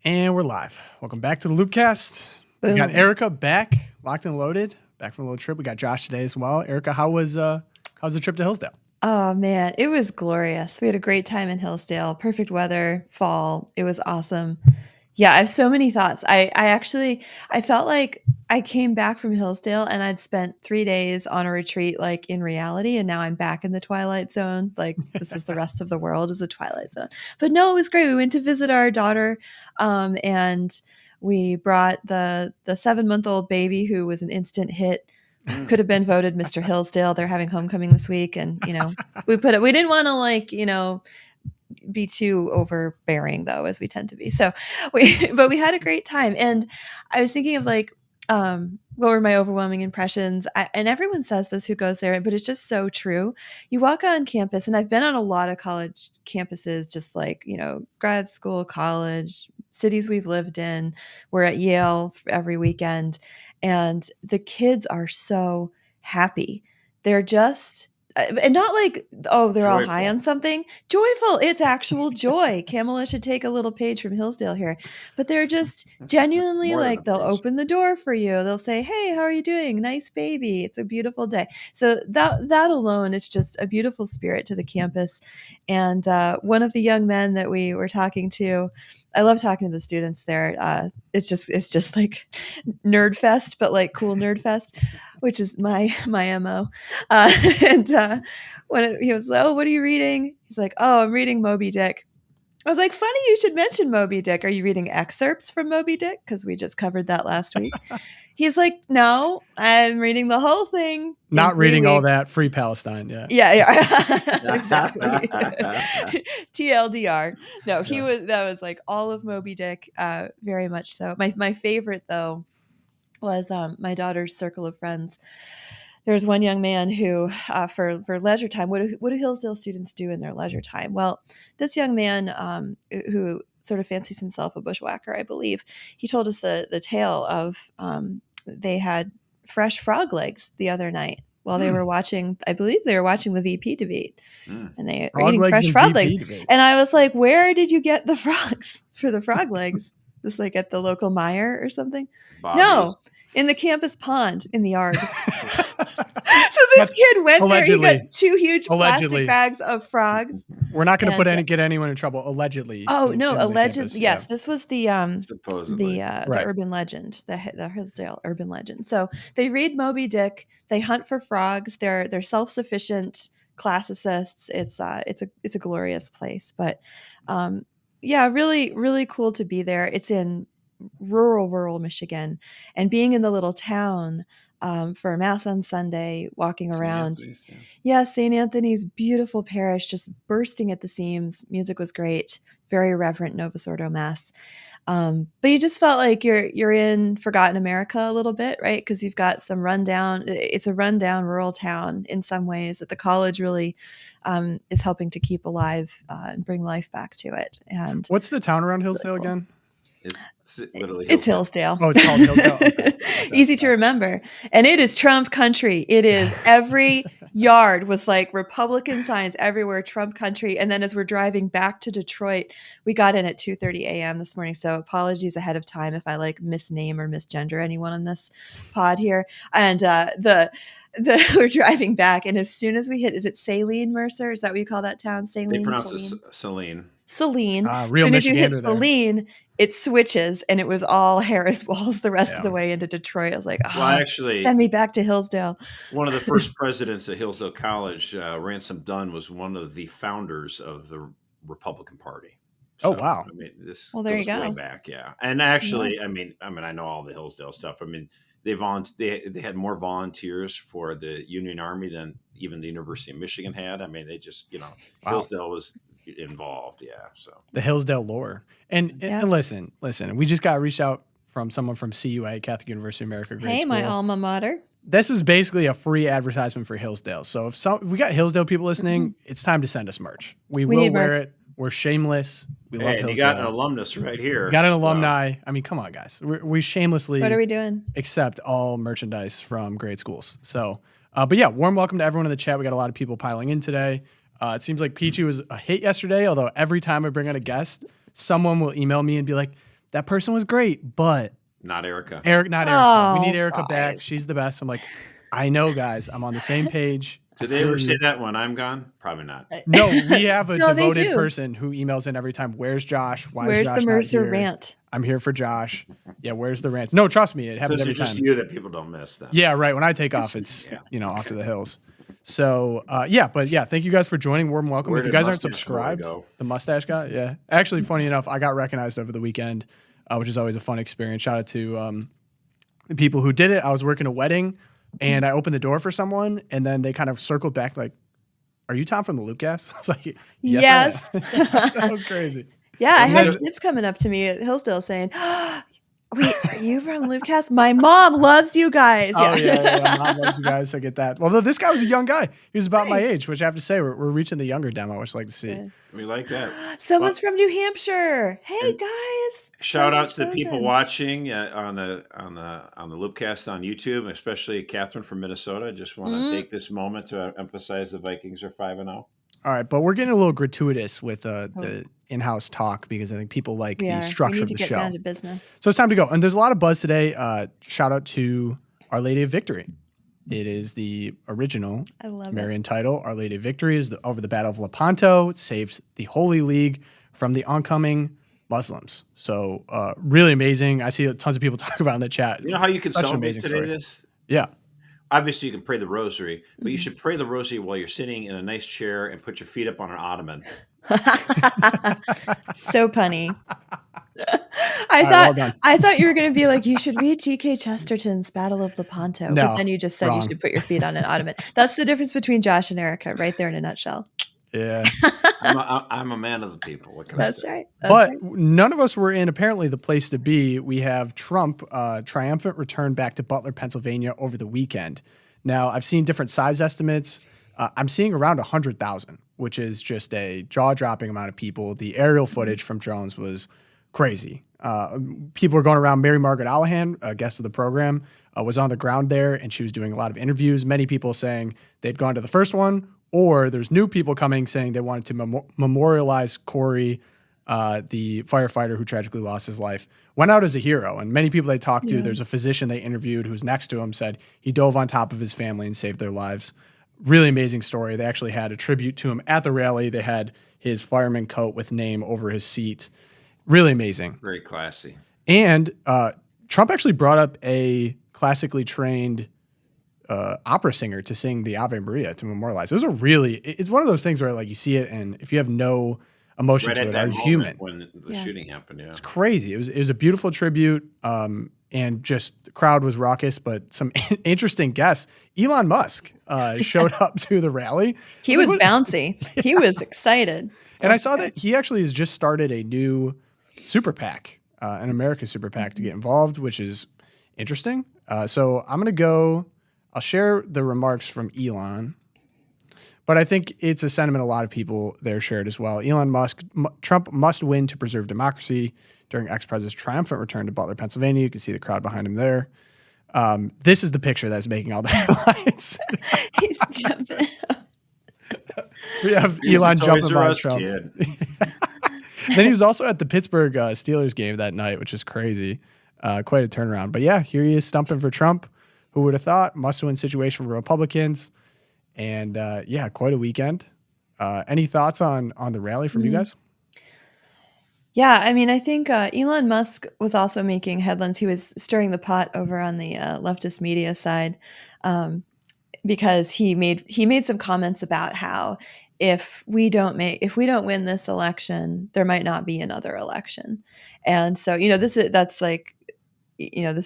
And we're live. Welcome back to the LOOPCast. Boom. We got Erika back, locked and loaded, back from a little trip. We got Josh today as well. Erika, how's the trip to Hillsdale? Oh man, it was glorious. We had a great time in Hillsdale. Perfect weather, fall. It was awesome. Yeah, I have so many thoughts. I felt like I came back from Hillsdale and I'd spent 3 days on a retreat, like in reality, and now I'm back in the Twilight Zone. Like this is the rest of the world is a Twilight Zone. But no, it was great. We went to visit our daughter, and we brought the 7-month-old baby who was an instant hit. Could have been voted Mr. Hillsdale. They're having homecoming this week, and we didn't want to be too overbearing though, as we tend to be. So but we had a great time. And I was thinking of what were my overwhelming impressions? And everyone says this who goes there, but it's just so true. You walk on campus, and I've been on a lot of college campuses, just grad school, college, cities we've lived in. We're at Yale every weekend, and the kids are so happy. They're just and not like, oh, they're all high on something. Joyful. It's actual joy. Kamala should take a little page from Hillsdale here. But they're just genuinely they'll open the door for you. They'll say, hey, how are you doing? Nice baby. It's a beautiful day. So that alone, it's just a beautiful spirit to the campus. And one of the young men that we were talking to, I love talking to the students there. It's just like nerd fest, but like cool nerd fest, which is my MO. When he was like, oh, what are you reading? He's like, oh, I'm reading Moby Dick. I was like, funny you should mention Moby Dick. Are you reading excerpts from Moby Dick? Because we just covered that last week. He's like, no, I'm reading the whole thing. Not reading all that Free Palestine. Yeah. Exactly. TLDR. No, that was like all of Moby Dick, very much so. My favorite though was my daughter's circle of friends. There's one young man who, for leisure time, what do Hillsdale students do in their leisure time? Well, this young man who sort of fancies himself a bushwhacker, I believe, he told us the tale of they had fresh frog legs the other night while they were watching. I believe they were watching the VP debate, and they were eating fresh frog legs. And I was like, "Where did you get the frogs for the frog legs? Just like at the local Meijer or something?" Bobby's. No. In the campus pond in the yard. So this kid went allegedly, there. He got 2 huge plastic bags of frogs. We're not going to get anyone in trouble. Allegedly. Oh no! Allegedly, yes. Yeah. This was the supposedly the urban legend, the Hillsdale urban legend. So they read Moby Dick. They hunt for frogs. They're self-sufficient classicists. It's a glorious place. But really really cool to be there. It's in rural Michigan, and being in the little town for Mass on Sunday, walking around. St. Anthony's, beautiful parish, just bursting at the seams. Music was great, very reverent Novus Ordo Mass. But you just felt like you're in forgotten America a little bit, right? Because you've got some it's a rundown rural town in some ways that the college really is helping to keep alive and bring life back to it. And what's the town around Hillsdale really cool. Again? It's literally Hillsdale. Oh, it's called Hillsdale. Okay. Easy to remember. And it is Trump country. It is every yard was like Republican signs everywhere, Trump country. And then as we're driving back to Detroit, we got in at 2:30 a.m. this morning. So apologies ahead of time if I misname or misgender anyone on this pod here. And we're driving back, and as soon as we hit, is it Saline, Mercer? Is that what you call that town? Saline. They pronounce it Saline. Saline. Real as soon as Michigander you hit Saline, it switches, and it was all Harris Walls the rest of the way into Detroit. I was like, send me back to Hillsdale. One of the first presidents at Hillsdale College, Ransom Dunn, was one of the founders of the Republican Party. So, oh wow! I mean, this there goes you go. way back, yeah. And actually, I mean, I know all the Hillsdale stuff. I mean, they had more volunteers for the Union Army than even the University of Michigan had. I mean, they just Hillsdale was involved, so the Hillsdale lore. And listen, we just got reached out from someone from CUA, Catholic University of America. Great school. My alma mater. This was basically a free advertisement for Hillsdale. So if we got Hillsdale people listening, it's time to send us merch. We will wear it. We're shameless. We love Hillsdale. You got an alumnus right here. Got an alumni. I mean, come on, guys. We shamelessly. What are we doing? Accept all merchandise from great schools. So, but yeah, warm welcome to everyone in the chat. We got a lot of people piling in today. It seems like Peachy was a hit yesterday, although every time I bring on a guest, someone will email me and be like, that person was great, but not Erika. Not Erika. We need Oh, Erika back. guys. She's the best. I'm like, I know, guys. I'm on the same page. Did they ever say that when I'm gone? Probably not. No, we have a No, they devoted do. person who emails in every time. Where's Josh? Why Where's is Josh the not Mercer here? rant? I'm here for Josh. Yeah, where's the rant? No, trust me, it happens every It's time. just you that people don't miss then. Yeah, right. When I take off, it's off to the hills. So thank you guys for joining. Warm welcome. Where if you did guys aren't Mustache subscribed, Boy go? the mustache guy, yeah. Actually, funny enough, I got recognized over the weekend, which is always a fun experience. Shout out to the people who did it. I was working a wedding, and I opened the door for someone, and then they kind of circled back like, "Are you Tom from the Loopcast?" I was like, "Yes, I am." That was crazy. Yeah, I had kids coming up to me at Hillsdale saying, "Wait, are you from Loopcast? My mom loves you guys." Oh yeah, mom loves you guys. I get that. Although this guy was a young guy, he was about my age, which I have to say we're reaching the younger demo, which I like to see. Yeah. We like that. Someone's from New Hampshire. Hey guys! Shout out to the people watching on the Loopcast on YouTube, especially Catherine from Minnesota. I just want to take this moment to emphasize the Vikings are 5-0. All right, but we're getting a little gratuitous with the in-house talk because I think people like the structure of the show. Down to business. So it's time to go. And there's a lot of buzz today. Shout out to Our Lady of Victory. It is the original Marian title. Our Lady of Victory is over the Battle of Lepanto. It saved the Holy League from the oncoming Muslims. So really amazing. I see tons of people talk about it in the chat. You know how you can celebrate today story. this? Yeah. Obviously, you can pray the rosary, but you should pray the rosary while you're sitting in a nice chair and put your feet up on an ottoman. So punny. I thought you were going to be like, you should read G.K. Chesterton's Battle of Lepanto. No, but then you just said wrong. You should put your feet on an ottoman. That's the difference between Josh and Erika right there in a nutshell. Yeah. I'm a man of the people. What can I say? Right. But none of us were in apparently the place to be. We have Trump triumphant return back to Butler, Pennsylvania over the weekend. Now, I've seen different size estimates. I'm seeing around 100,000, which is just a jaw-dropping amount of people. The aerial footage from drones was crazy. People were going around. Mary Margaret Allahan, a guest of the program, was on the ground there, and she was doing a lot of interviews. Many people saying they'd gone to the first one, or there's new people coming saying they wanted to memorialize Corey, the firefighter who tragically lost his life. Went out as a hero, and many people they talked to, there's a physician they interviewed who's next to him, said he dove on top of his family and saved their lives. Really amazing story. They actually had a tribute to him at the rally. They had his fireman coat with name over his seat. Really amazing. Very classy. And Trump actually brought up a classically trained opera singer to sing the Ave Maria to memorialize. It was it's one of those things where like you see it, and if you have no emotion to it, are you human? When the shooting happened, yeah. It's crazy. It was a beautiful tribute, and just the crowd was raucous, but some interesting guests. Elon Musk showed up to the rally. He was bouncy. He was excited. And I saw that he actually has just started a new super PAC, an America super PAC to get involved, which is interesting. So I'm going to go, I'll share the remarks from Elon, but I think it's a sentiment a lot of people there shared as well. Elon Musk, Trump must win to preserve democracy during ex-president's triumphant return to Butler, Pennsylvania. You can see the crowd behind him there. This is the picture that's making all the headlines. He's jumping. We have Elon jumping by Trump. Then he was also at the Pittsburgh Steelers game that night, which is crazy. Quite a turnaround. But yeah, here he is stumping for Trump. Who would have thought? Must-win situation for Republicans. And yeah, quite a weekend. Any thoughts on the rally from you guys? Yeah, I mean, I think Elon Musk was also making headlines. He was stirring the pot over on the leftist media side because he made some comments about how if we don't win this election, there might not be another election. And so, this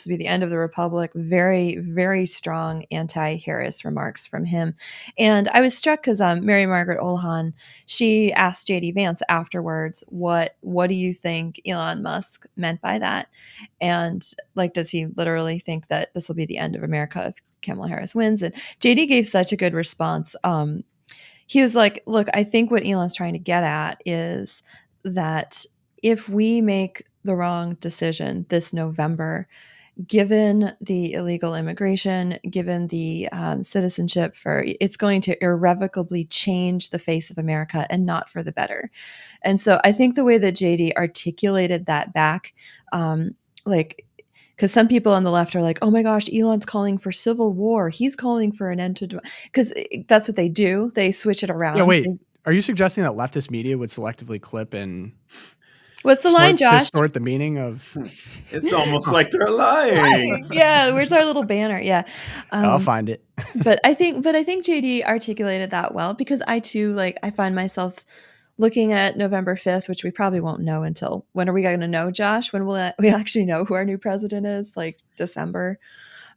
would be the end of the republic. Very, very strong anti-Harris remarks from him. And I was struck because Mary Margaret Olahan, she asked J.D. Vance afterwards, what do you think Elon Musk meant by that? And does he literally think that this will be the end of America if Kamala Harris wins? And J.D. gave such a good response. He was like, look, I think what Elon's trying to get at is that if we make the wrong decision this November, given the illegal immigration, given the citizenship, it's going to irrevocably change the face of America and not for the better. And so I think the way that JD articulated that back, like, because some people on the left are like, oh my gosh, Elon's calling for civil war. He's calling for an end to, because that's what they do. They switch it around. Yeah, wait. Are you suggesting that leftist media would selectively clip and what's the line, Josh? distort the meaning of? It's almost like they're lying. Yeah, where's our little banner? Yeah, I'll find it. but I think JD articulated that well, because I too, like, I find myself looking at November 5th, which we probably won't know until, when are we going to know, Josh? When will we actually know who our new president is? Like December.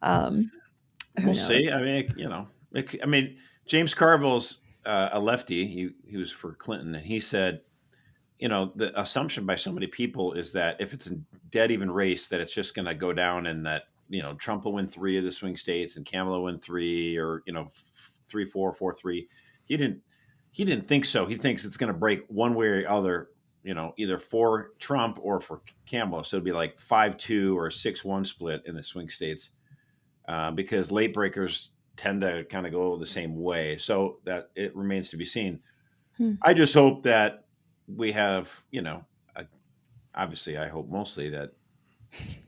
We'll see. I mean, James Carville's a lefty. He was for Clinton, and he said, the assumption by so many people is that if it's a dead even race, that it's just going to go down, and that Trump will win 3 of the swing states and Kamala win 3, or 3-4, 4-3. He didn't think so. He thinks it's going to break one way or the other, either for Trump or for Kamala. So it'd be like 5-2 or 6-1 split in the swing states, because late breakers tend to kind of go the same way. So that it remains to be seen. I just hope that we have, obviously I hope mostly that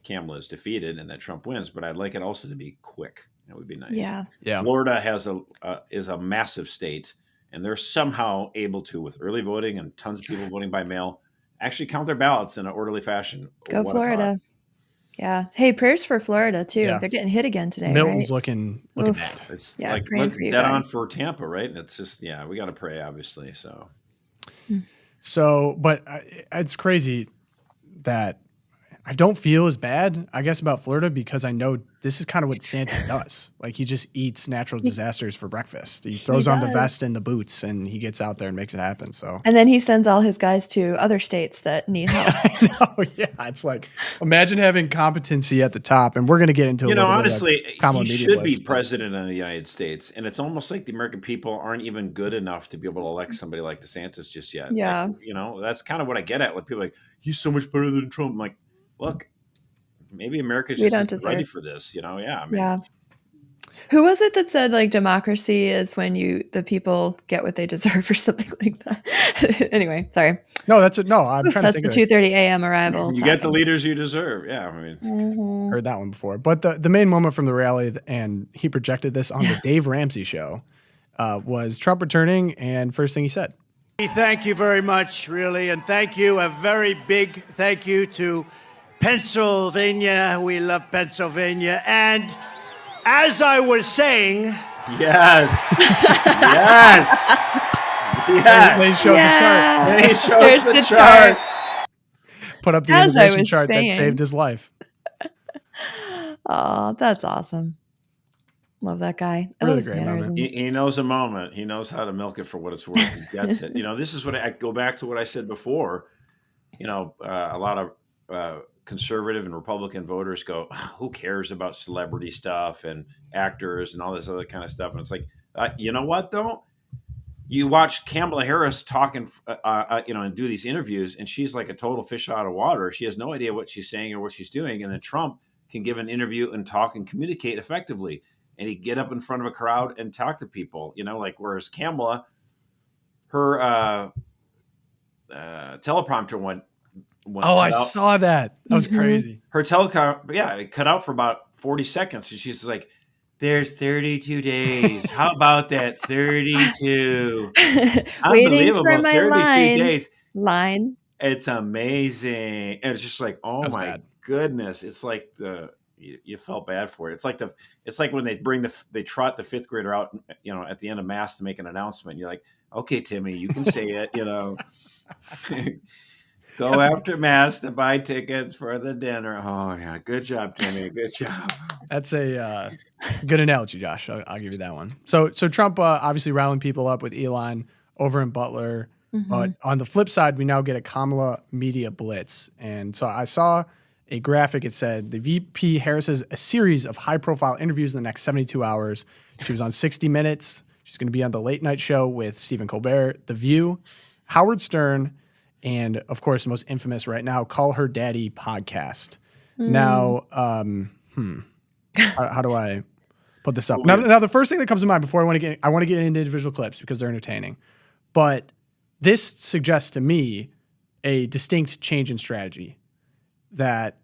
Kamala is defeated and that Trump wins, but I'd like it also to be quick. That would be nice. Yeah. Florida is a massive state, and they're somehow able to, with early voting and tons of people voting by mail, actually count their ballots in an orderly fashion. Go Florida. Yeah. Hey, prayers for Florida too. Yeah. They're getting hit again today. Milton's right? looking bad. It's like dead on for Tampa, right? And it's just, we got to pray, obviously. So, but it's crazy that I don't feel as bad, I guess, about Florida, because I know this is kind of what DeSantis does. Like, he just eats natural disasters for breakfast. He throws on the vest and the boots, and he gets out there and makes it happen. So, and then he sends all his guys to other states that need help. I know, yeah. It's like, imagine having competency at the top, and we're going to get into honestly, he should be president of the United States, and it's almost like the American people aren't even good enough to be able to elect somebody like DeSantis just yet. Yeah, like, that's kind of what I get at. Like, people are like, he's so much better than Trump. I'm like, look, maybe America's just isn't ready for this, Yeah. Who was it that said, like, democracy is when the people get what they deserve, or something like that? Anyway, sorry. No, that's it. No, I'm trying to think. That's the 2:30 a.m. arrival. You get the leaders you deserve. Yeah, heard that one before. But the main moment from the rally, and he projected this on the Dave Ramsey show, was Trump returning, and first thing he said. Thank you very much, really, and thank you. A very big thank you to Pennsylvania. We love Pennsylvania. And as I was saying... Yes. They showed the chart. They showed the chart. Put up the immigration chart that saved his life. Oh, that's awesome. Love that guy. Really great moment. He knows a moment. He knows how to milk it for what it's worth. He gets it. This is what I go back to what I said before. A lot of conservative and Republican voters go, who cares about celebrity stuff and actors and all this other kind of stuff? And it's like, you know what, though? You watch Kamala Harris talking, and do these interviews, and she's like a total fish out of water. She has no idea what she's saying or what she's doing. And then Trump can give an interview and talk and communicate effectively. And he'd get up in front of a crowd and talk to people, whereas Kamala, her teleprompter went I saw that. That was crazy. Her it cut out for about 40 seconds. And she's like, there's 32 days. How about that? 32. Waiting for my 32 days. Line. It's amazing. And it's just like, oh my goodness. It's like you felt bad for it. It's like when they trot the fifth grader out, at the end of mass to make an announcement. You're like, okay, Timmy, you can say it, Go after mass to buy tickets for the dinner. Oh yeah, good job, Timmy. Good job. That's a good analogy, Josh. I'll give you that one. So Trump obviously rallying people up with Elon over in Butler. But on the flip side, we now get a Kamala media blitz. And so I saw a graphic. It said the VP Harris has a series of high-profile interviews in the next 72 hours. She was on 60 Minutes. She's going to be on the late night show with Stephen Colbert, The View, Howard Stern, and, of course, the most infamous right now, Call Her Daddy podcast. Now, How do I put this up? Now, the first thing that comes to mind before I want to get into individual clips because they're entertaining, but this suggests to me a distinct change in strategy that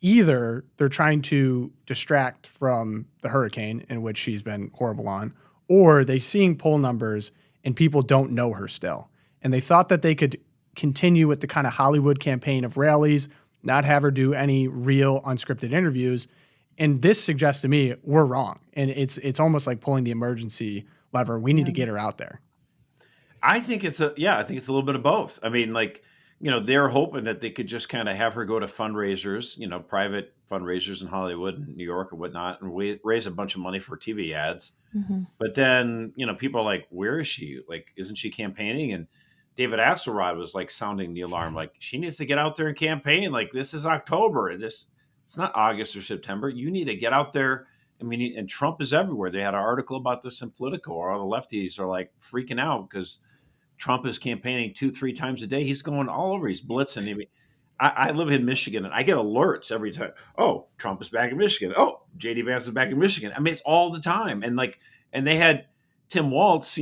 either they're trying to distract from the hurricane in which she's been horrible on, or they're seeing poll numbers and people don't know her still. And they thought that they could continue with the kind of Hollywood campaign of rallies, not have her do any real unscripted interviews. And this suggests to me we're wrong. And it's almost like pulling the emergency lever. We need to get her out there. I think it's a little bit of both. I mean, like, they're hoping that they could just kind of have her go to fundraisers, private fundraisers in Hollywood and New York or whatnot, and raise a bunch of money for TV ads. Mm-hmm. But then, people are like, where is she? Like, isn't she campaigning? And David Axelrod was like sounding the alarm, like, she needs to get out there and campaign. Like, this is October and it's not August or September. You need to get out there. I mean, and Trump is everywhere. They had an article about this in Politico, or all the lefties are like freaking out because Trump is campaigning 2-3 times a day. He's going all over. He's blitzing. I mean, I live in Michigan and I get alerts every time. Oh, Trump is back in Michigan. Oh, JD Vance is back in Michigan. I mean, it's all the time. And they had Tim Walz,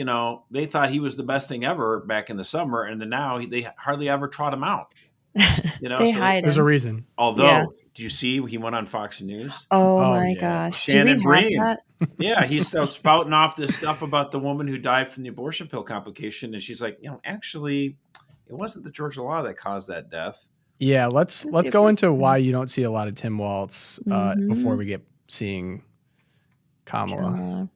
they thought he was the best thing ever back in the summer. And then now they hardly ever trot him out. They hide him. There's a reason. Although, do you see he went on Fox News? Oh my gosh. Shannon Do we have Bream. that? Yeah, he's still spouting off this stuff about the woman who died from the abortion pill complication. And she's like, actually, it wasn't the Georgia law that caused that death. Yeah, let's go into why you don't see a lot of Tim Walz before we get seeing Kamala. All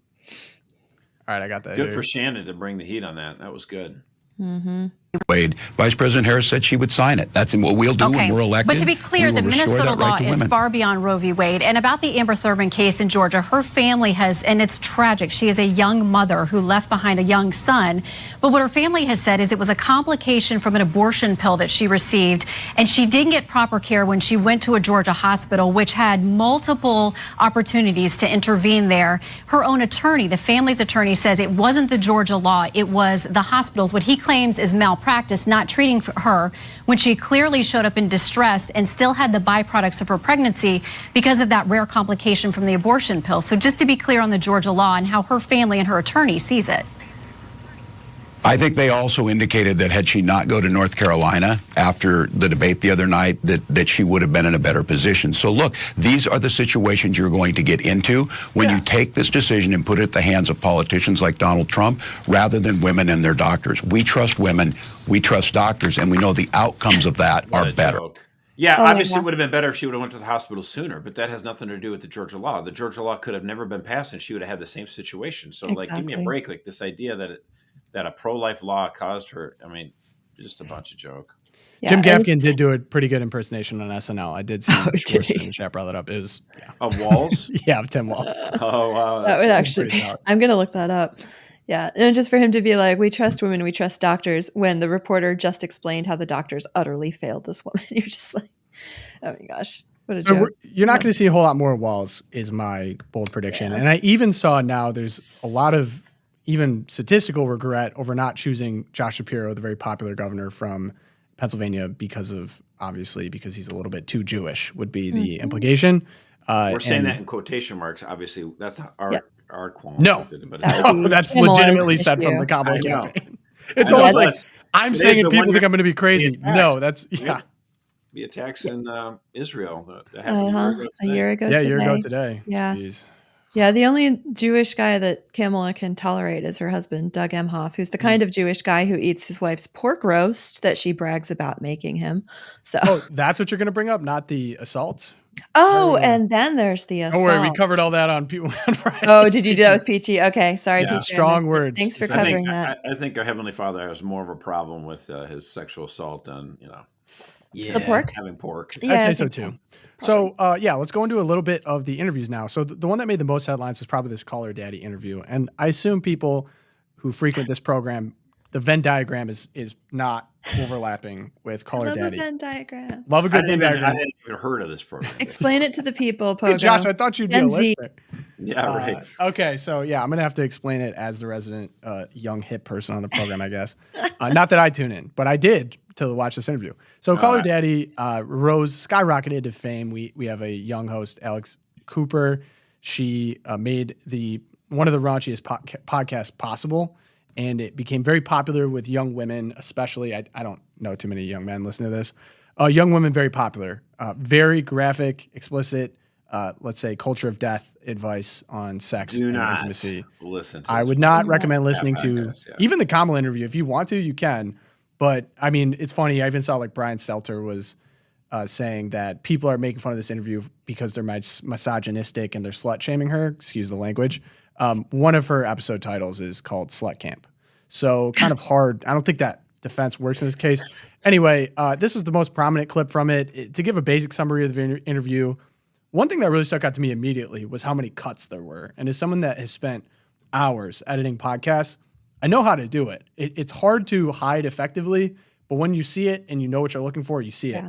right, I got that. Good for Shannon to bring the heat on that. That was good. Mm-hmm. Wade, Vice President Harris said she would sign it. That's what we'll do when we're elected. But to be clear, the Minnesota law is far beyond Roe v. Wade. And about the Amber Thurman case in Georgia, her family has, and it's tragic, she is a young mother who left behind a young son. But what her family has said is it was a complication from an abortion pill that she received. And she didn't get proper care when she went to a Georgia hospital, which had multiple opportunities to intervene there. Her own attorney, the family's attorney, says it wasn't the Georgia law. It was the hospital's, what he claims is malpractice, not treating her when she clearly showed up in distress and still had the byproducts of her pregnancy because of that rare complication from the abortion pill. So just to be clear on the Georgia law and how her family and her attorney sees it. I think they also indicated that had she not go to North Carolina after the debate the other night, that she would have been in a better position. So look, these are the situations you're going to get into when you take this decision and put it in the hands of politicians like Donald Trump rather than women and their doctors. We trust women, we trust doctors, and we know the outcomes of that are better. Joke. Yeah, obviously it would have been better if she would have went to the hospital sooner, but that has nothing to do with the Georgia law. The Georgia law could have never been passed and she would have had the same situation. So like, give me a break. Like this idea that a pro-life law caused her. I mean, just a bunch of joke. Yeah, Jim Gaffigan did do a pretty good impersonation on SNL. I did see in the chat brought that up. It was of Walz? Yeah, of Tim Walz. Oh wow. That would actually I'm gonna look that up. Yeah. And just for him to be like, we trust women, we trust doctors, when the reporter just explained how the doctors utterly failed this woman. You're just like, oh my gosh. What a joke. You're not going to see a whole lot more Walz is my bold prediction. Yeah. And I even saw now there's a lot of even statistical regret over not choosing Josh Shapiro, the very popular governor from Pennsylvania, because he's a little bit too Jewish would be the implication. We're saying that in quotation marks. Obviously, that's not our qualm. No, that's legitimately said from the Kamala campaign. It's almost like I'm saying it. People think I'm going to be crazy. No, that's the attacks in Israel. A year ago today. Yeah. Jeez. Yeah, the only Jewish guy that Kamala can tolerate is her husband, Doug Emhoff, who's the kind of Jewish guy who eats his wife's pork roast that she brags about making him. So that's what you're going to bring up, not the assault? Oh, and then there's the assault. Don't worry, we covered all that on Friday. Oh, did you do that with Peachy? Okay, sorry. Yeah, strong words. Thanks for covering that. I think our Heavenly Father has more of a problem with his sexual assault than, the pork? Having pork. Yeah, I'd say so too. So, let's go into a little bit of the interviews now. So the one that made the most headlines was probably this Caller Daddy interview. And I assume people who frequent this program, the Venn diagram is not overlapping with Caller Daddy. Love a Venn diagram. Love a good Venn diagram. I hadn't even heard of this program. Explain it to the people, Pogo. Hey, Josh, I thought you'd be a listener. Yeah, right. Okay, so I'm going to have to explain it as the resident young hip person on the program, I guess. Not that I tune in, but I did to watch this interview. So Caller Daddy skyrocketed to fame. We have a young host, Alex Cooper. She made one of the raunchiest podcasts possible, and it became very popular with young women, especially. I don't know too many young men listen to this. Young women, very popular, very graphic, explicit, let's say culture of death advice on sex and intimacy. Listen to I would not recommend listening to even the Kamala interview. If you want to, you can. But I mean, it's funny. I even saw like Brian Stelter was saying that people are making fun of this interview because they're misogynistic and they're slut shaming her. Excuse the language. One of her episode titles is called Slut Camp. So kind of hard. I don't think that defense works in this case. Anyway, this is the most prominent clip from it. To give a basic summary of the interview, one thing that really stuck out to me immediately was how many cuts there were. And as someone that has spent hours editing podcasts, I know how to do it. It's hard to hide effectively, but when you see it and you know what you're looking for, you see it.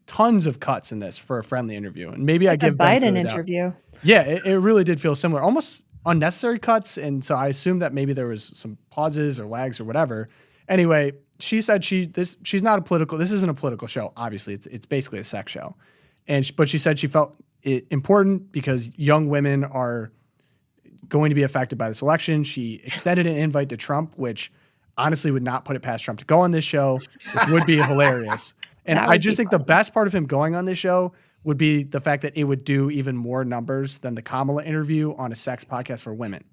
Tons of cuts in this for a friendly interview. And maybe I give a Biden interview. Yeah, it really did feel similar. Almost unnecessary cuts. And so I assume that maybe there was some pauses or lags or whatever. Anyway, she said she's not a political, this isn't a political show. Obviously, it's basically a sex show. But she said she felt it important because young women are going to be affected by this election. She extended an invite to Trump, which honestly would not put it past Trump to go on this show, which would be hilarious. And I just think the best part of him going on this show would be the fact that it would do even more numbers than the Kamala interview on a sex podcast for women.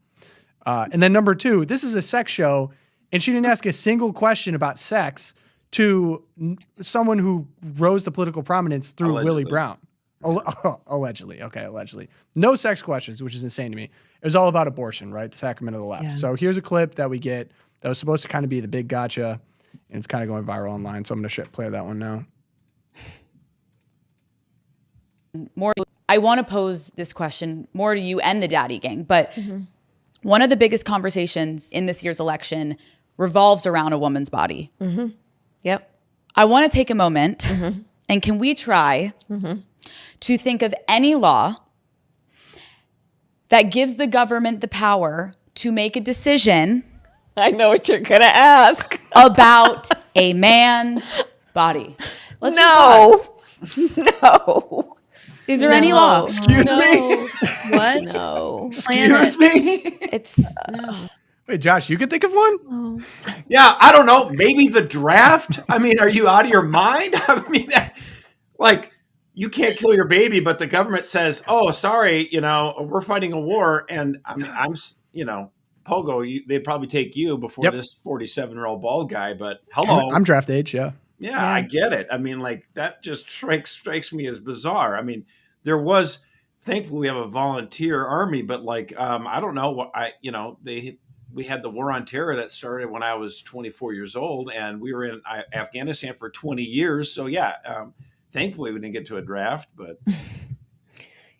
And then number two, this is a sex show, and she didn't ask a single question about sex to someone who rose to political prominence through Willie Brown. Allegedly. Okay, allegedly. No sex questions, which is insane to me. It was all about abortion, right? The sacrament of the left. Yeah. So here's a clip that we get that was supposed to kind of be the big gotcha, and it's kind of going viral online. So I'm going to play that one now. I want to pose this question more to you and the Daddy Gang, but one of the biggest conversations in this year's election revolves around a woman's body. Yep. I want to take a moment, and can we try to think of any law that gives the government the power to make a decision. I know what you're going to ask. About a man's body. No. Is there any law? Excuse me? What? No. Excuse me? It's no. Wait, Josh, you can think of one? Oh. Yeah, I don't know. Maybe the draft? I mean, are you out of your mind? I mean, like, you can't kill your baby, but the government says, oh, sorry, we're fighting a war. And I'm Pogo, they'd probably take you before this 47-year-old bald guy. But hello. I'm draft age, yeah. Yeah, I get it. I mean, like, that just strikes me as bizarre. I mean, thankfully we have a volunteer army, but like, I don't know what we had the war on terror that started when I was 24 years old, and we were in Afghanistan for 20 years. So thankfully we didn't get to a draft, but. You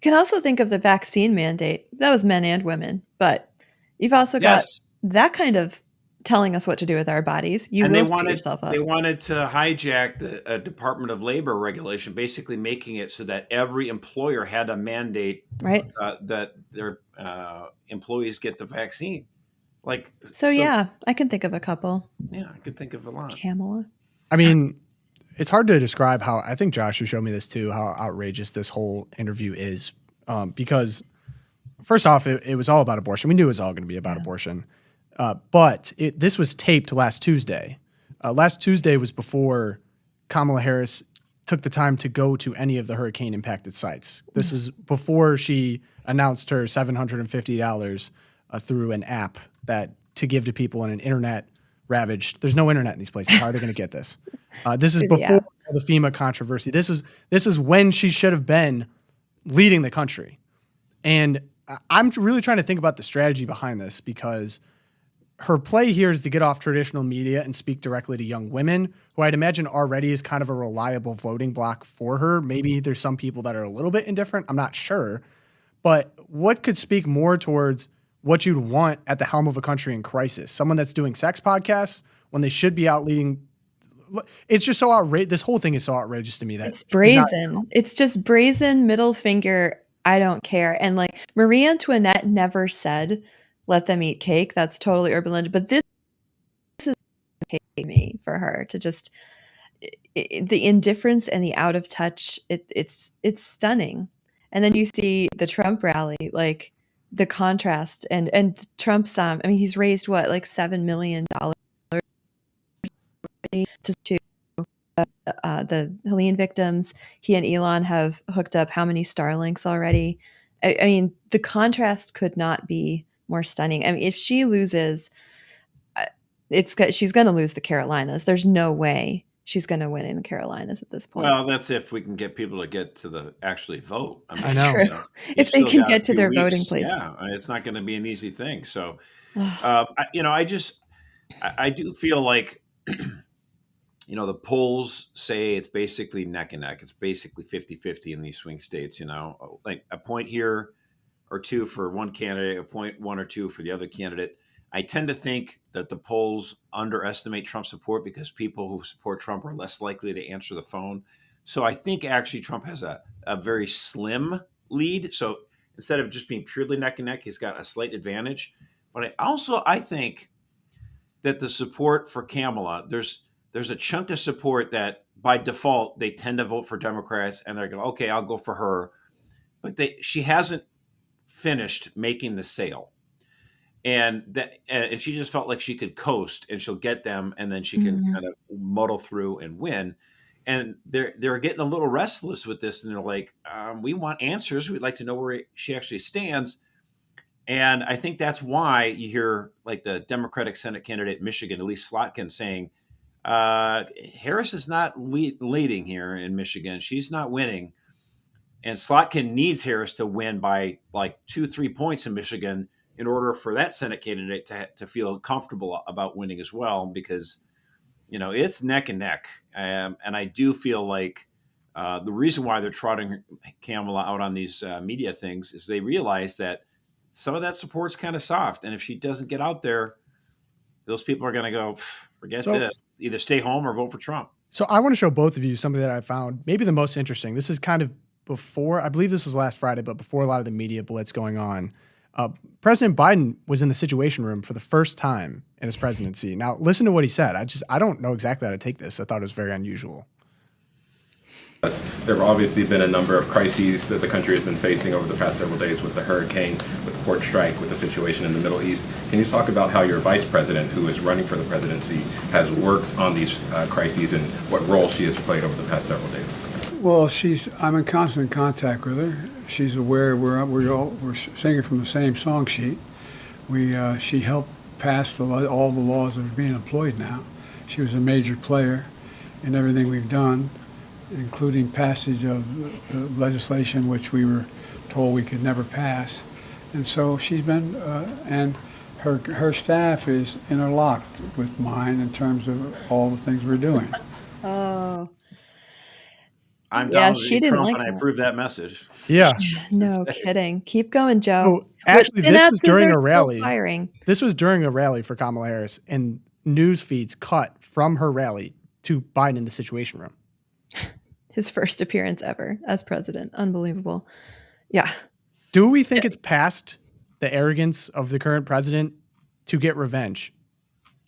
can also think of the vaccine mandate. That was men and women, but you've also got that kind of telling us what to do with our bodies. You will screw yourself up. They wanted to hijack the Department of Labor regulation, basically making it so that every employer had a mandate that their employees get the vaccine. I can think of a couple. Yeah, I could think of a lot. Kamala. I mean, it's hard to describe how, I think Josh, you showed me this too, how outrageous this whole interview is. Because first off, it was all about abortion. We knew it was all going to be about abortion. But this was taped last Tuesday. Last Tuesday was before Kamala Harris took the time to go to any of the hurricane impacted sites. This was before she announced her $750 through an app to give to people in an internet ravaged. There's no internet in these places. How are they going to get this? This is before the FEMA controversy. This is when she should have been leading the country. And I'm really trying to think about the strategy behind this, because her play here is to get off traditional media and speak directly to young women, who I'd imagine already is kind of a reliable voting block for her. Maybe there's some people that are a little bit indifferent. I'm not sure. But what could speak more towards what you'd want at the helm of a country in crisis? Someone that's doing sex podcasts when they should be out leading. It's just so outrageous. This whole thing is so outrageous to me that it's brazen. It's just brazen middle finger. I don't care. And like Marie Antoinette never said, let them eat cake. That's totally urban legend. But this is me for her to just the indifference and the out of touch. It's stunning. And then you see the Trump rally, like the contrast and Trump's, I mean, he's raised what, like $7 million to the Helene victims. He and Elon have hooked up how many Starlinks already? I mean, the contrast could not be more stunning. I mean, if she loses, she's going to lose the Carolinas. There's no way she's going to win in the Carolinas at this point. Well, that's if we can get people to get to the actually vote. I mean, That's true. If they can get to their voting place. Yeah, it's not going to be an easy thing. So, I do feel like, the polls say it's basically neck and neck. It's basically 50-50 in these swing states, like a point here or two for one candidate, a point one or two for the other candidate. I tend to think that the polls underestimate Trump's support because people who support Trump are less likely to answer the phone. So I think actually Trump has a very slim lead. So instead of just being purely neck and neck, he's got a slight advantage. But I think that the support for Kamala, there's a chunk of support that by default, they tend to vote for Democrats and they go, okay, I'll go for her. But she hasn't finished making the sale. And she just felt like she could coast and she'll get them and then she can kind of muddle through and win. And they're getting a little restless with this. And they're like, we want answers. We'd like to know where she actually stands. And I think that's why you hear like the Democratic Senate candidate in Michigan, Elise Slotkin, saying, Harris is not leading here in Michigan. She's not winning. And Slotkin needs Harris to win by like 2-3 points in Michigan in order for that Senate candidate to feel comfortable about winning as well, because, it's neck and neck. And I do feel like the reason why they're trotting Kamala out on these media things is they realize that some of that support's kind of soft. And if she doesn't get out there, those people are going to go, forget this, either stay home or vote for Trump. So I want to show both of you something that I found maybe the most interesting. This is kind of before, I believe this was last Friday, but before a lot of the media blitz going on. President Biden was in the Situation Room for the first time in his presidency. Now, listen to what he said. I don't know exactly how to take this. I thought it was very unusual. There have obviously been a number of crises that the country has been facing over the past several days with the hurricane, with the port strike, with the situation in the Middle East. Can you talk about how your vice president, who is running for the presidency, has worked on these crises and what role she has played over the past several days? Well, I'm in constant contact with her. She's aware we're singing from the same song sheet. She helped pass all the laws that are being employed now. She was a major player in everything we've done, including passage of legislation which we were told we could never pass. And so she's been, and her staff is interlocked with mine in terms of all the things we're doing. Oh. I'm Donald she didn't Trump like and I that. approve that message. Yeah. No kidding. Keep going, Joe. So actually, this was during a rally. Firing. This was during a rally for Kamala Harris, and news feeds cut from her rally to Biden in the Situation Room. His first appearance ever as president. Unbelievable. Yeah. Do we think it's past the arrogance of the current president to get revenge?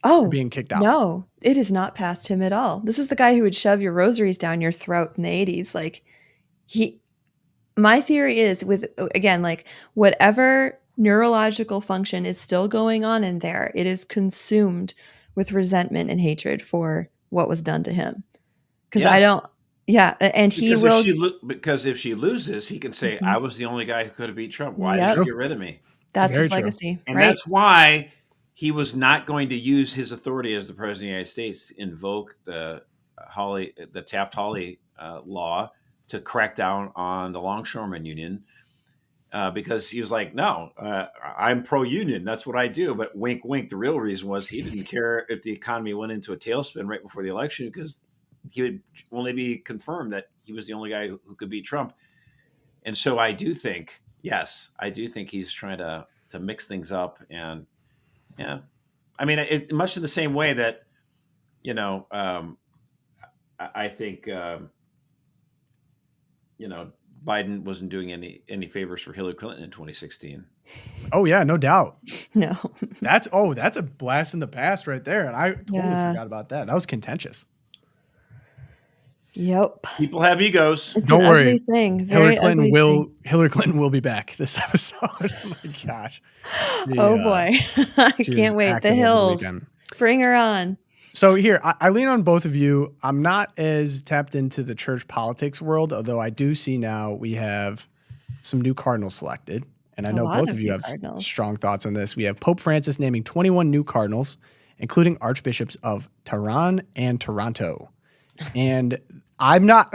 Oh, being kicked out. No, it is not past him at all. This is the guy who would shove your rosaries down your throat in the 80s. Like my theory is whatever neurological function is still going on in there, it is consumed with resentment and hatred for what was done to him. And because if she loses, he can say, I was the only guy who could have beat Trump. Why did you get rid of me? That's his legacy. And that's why he was not going to use his authority as the president of the United States to invoke the Taft-Hawley law to crack down on the Longshoremen Union, because he was like, no, I'm pro-union. That's what I do. But wink, wink. The real reason was he didn't care if the economy went into a tailspin right before the election, because he would only be confirmed that he was the only guy who could beat Trump. And so I do think he's trying to mix things up. And yeah, I mean, much in the same way that, I think, Biden wasn't doing any favors for Hillary Clinton in 2016. Oh yeah, no doubt. No, that's a blast in the past right there. And I totally forgot about that. That was contentious. Yep. People have egos. It's Don't an worry. ugly thing. Hillary Very Clinton ugly thing. Hillary Clinton will be back this episode. Oh my gosh. Oh boy. I She was can't wait. The active over the Hills. weekend. Bring her on. So here, I lean on both of you. I'm not as tapped into the church politics world, although I do see now we have some new cardinals selected. And I A know lot both of of you new have cardinals. strong thoughts on this. We have Pope Francis naming 21 new cardinals, including archbishops of Tehran and Toronto. And I'm not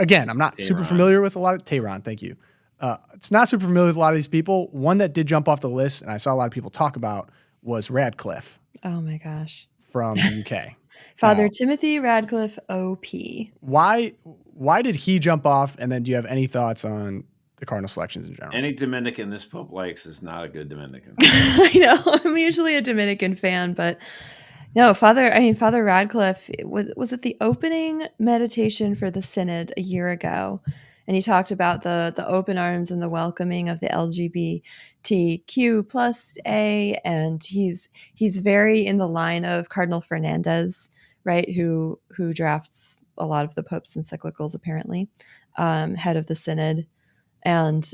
super familiar with a lot of Tehran. Thank you. It's not super familiar with a lot of these people. One that did jump off the list, and I saw a lot of people talk about, was Radcliffe Oh my gosh. from the UK. Father Now, Timothy Radcliffe, OP. why did he jump off? And then do you have any thoughts on the cardinal selections in general? Any Dominican this Pope likes is not a good Dominican. I know. I'm usually a Dominican fan, but no, Father Radcliffe, was it the opening meditation for the synod a year ago? And he talked about the open arms and the welcoming of the LGBTQ plus A, and he's very in the line of Cardinal Fernandez, right? Who drafts a lot of the Pope's encyclicals, apparently, head of the synod, and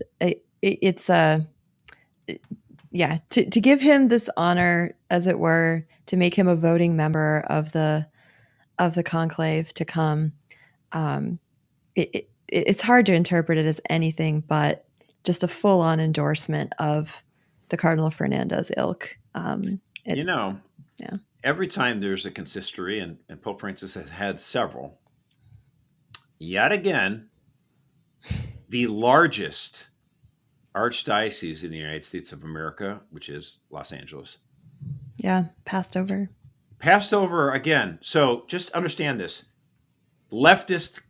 to give him this honor, as it were, to make him a voting member of the conclave to come. It's hard to interpret it as anything but just a full-on endorsement of the Cardinal Fernandez ilk. Every time there's a consistory, and Pope Francis has had several, yet again, the largest archdiocese in the United States of America, which is Los Angeles. Yeah, passed over again. So just understand this. Leftist,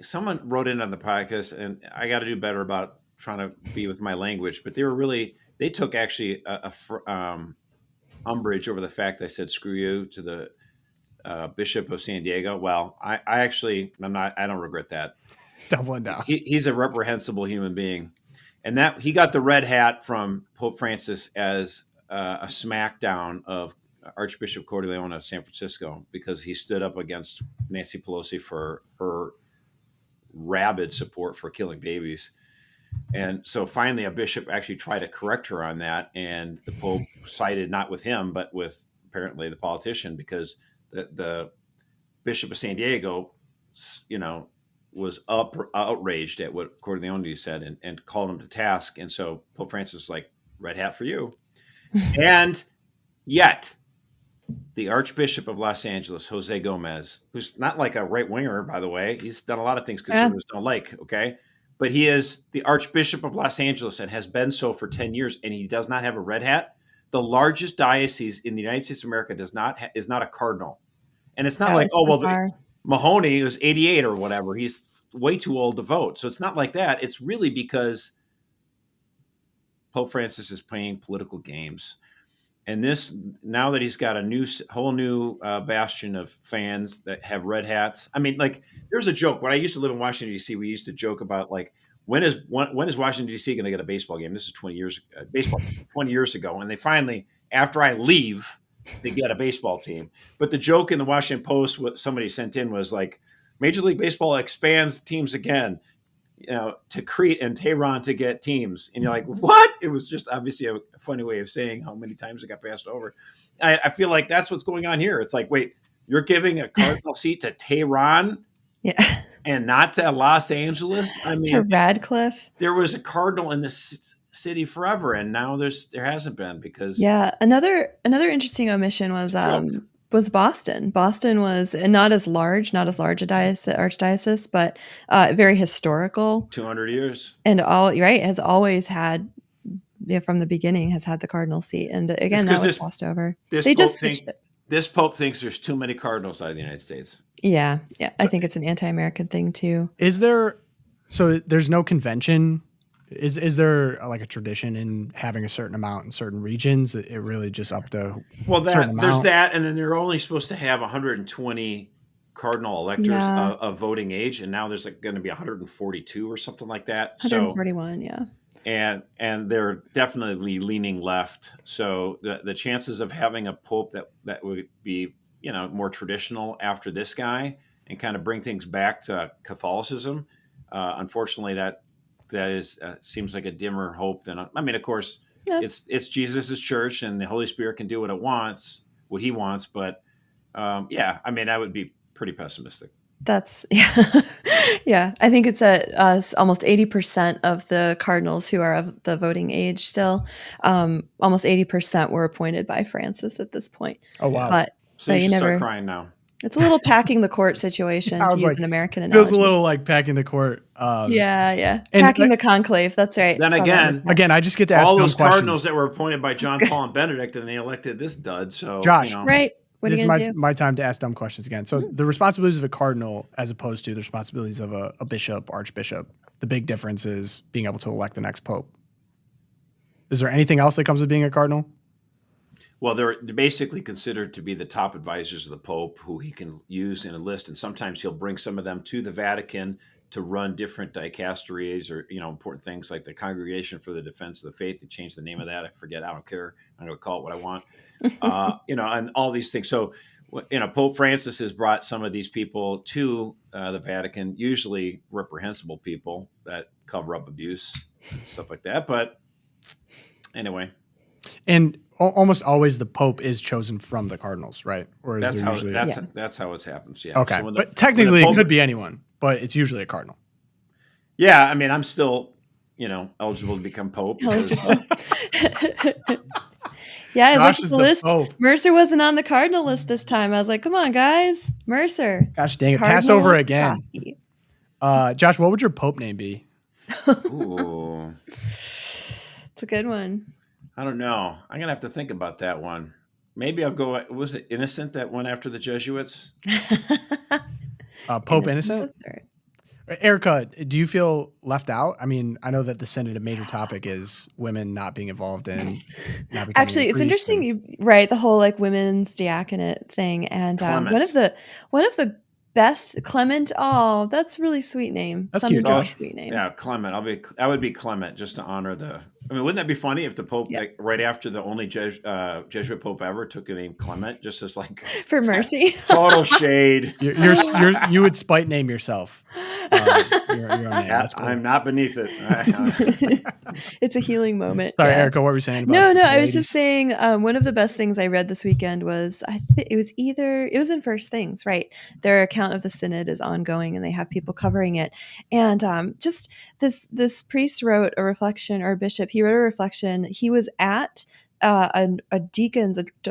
someone wrote in on the podcast, and I got to do better about trying to be with my language, but they took actually a umbrage over the fact I said screw you to the Bishop of San Diego. Well, I don't regret that. Doubling down. He's a reprehensible human being. And that he got the red hat from Pope Francis as a smackdown of Archbishop Cordileone of San Francisco, because he stood up against Nancy Pelosi for her rabid support for killing babies. And so finally a bishop actually tried to correct her on that, and the Pope sided not with him, but with apparently the politician, because the Bishop of San Diego, was outraged at what Cordileone said and called him to task. And so Pope Francis is like, red hat for you. And yet the Archbishop of Los Angeles, Jose Gomez, who's not like a right winger, by the way, he's done a lot of things conservatives don't like. Okay. But he is the Archbishop of Los Angeles and has been so for 10 years. And he does not have a red hat. The largest diocese in the United States of America is not a cardinal. And it's not Mahoney was 88 or whatever. He's way too old to vote. So it's not like that. It's really because Pope Francis is playing political games. And this, now that he's got a whole new bastion of fans that have red hats. I mean, like, there's a joke. When I used to live in Washington, D.C., we used to joke about, like, when is Washington, D.C. going to get a baseball game? This is 20 years ago. And they finally, after I leave, they get a baseball team. But the joke in the Washington Post, what somebody sent in was like, Major League Baseball expands teams again, to Crete and Tehran to get teams. And you're like, what? It was just obviously a funny way of saying how many times it got passed over. I feel like that's what's going on here. It's like, wait, you're giving a cardinal seat to Tehran? Yeah. And not to Los Angeles? I mean, to Radcliffe. There was a cardinal in this city forever, and now there hasn't been, because another interesting omission was Boston. Boston was not as large a archdiocese, but very historical. 200 years, and has always had, from the beginning, has had the cardinal seat, and again that was passed over. This Pope thinks there's too many cardinals out of the United States. Yeah, I think it's an anti-American thing too. Is there? So there's no convention. Is there like a tradition in having a certain amount in certain regions? It really just up to there's that, and then they're only supposed to have 120 cardinal electors of voting age, and now there's going to be 142 or something like that. 141, and they're definitely leaning left. So the chances of having a pope that would be more traditional after this guy and kind of bring things back to Catholicism. Unfortunately, that is seems like a dimmer hope than I mean, of course, it's Jesus's church, and the Holy Spirit can do what he wants. But yeah, I mean, I would be pretty pessimistic. That's yeah. I think it's almost 80% of the Cardinals who are of the voting age still. Almost 80% were appointed by Francis at this point. Oh wow! But So you should start crying now. It's a little packing the court situation to use an American analogy. Feels a little like packing the court. Yeah. Packing the conclave. That's right. Then again, I just get to ask all those questions. Cardinals that were appointed by John Paul and Benedict, and they elected this dud. So Josh, right. What this are you is gonna do? my time to ask dumb questions again. So the responsibilities of a cardinal as opposed to the responsibilities of a bishop, archbishop, the big difference is being able to elect the next pope. Is there anything else that comes with being a cardinal? Well, they're basically considered to be the top advisors of the Pope, who he can use in a list, and sometimes he'll bring some of them to the Vatican to run different dicasteries or important things like the Congregation for the Defense of the Faith. They changed the name of that. I forget. I don't care. I'm going to call it what I want. And all these things. So, Pope Francis has brought some of these people to the Vatican, usually reprehensible people that cover up abuse and stuff like that. But anyway. And almost always the Pope is chosen from the Cardinals, right? Or is that's there how usually that's how it happens. Yeah. Okay, So but technically it could be anyone, but it's usually a Cardinal. Yeah, I mean, I'm still, eligible to become Pope. Yeah, I Josh looked at the list. Pope. Mercer wasn't on the Cardinal list this time. I was like, come on, guys. Mercer. Gosh dang it. Cardinal Passover again. Crosby. Josh, what would your Pope name be? Ooh. It's a good one. I don't know. I'm going to have to think about that one. Maybe I'll go, was it Innocent that went after the Jesuits? Pope Innocent? Erika, do you feel left out? I mean, I know that the Synod, a major topic is women not being involved in not becoming Actually, it's interesting, right? The whole women's diaconate thing, and one of the best Clement. Oh, that's a really sweet name. That's cute. Clement's a sweet name. Yeah, Clement. I would be Clement just to honor the. I mean, wouldn't that be funny if the Pope, right after the only Jesuit Pope ever, took the name Clement, just as for mercy, total shade. You would spite name yourself. Your own name. That's cool. I'm not beneath it. It's a healing moment. Sorry, Erika, what were you saying about No, I was ladies? just saying one of the best things I read this weekend was it was in First Things, right? Their account of the Synod is ongoing and they have people covering it. And just this priest wrote a reflection, or bishop, he wrote a reflection. He was at a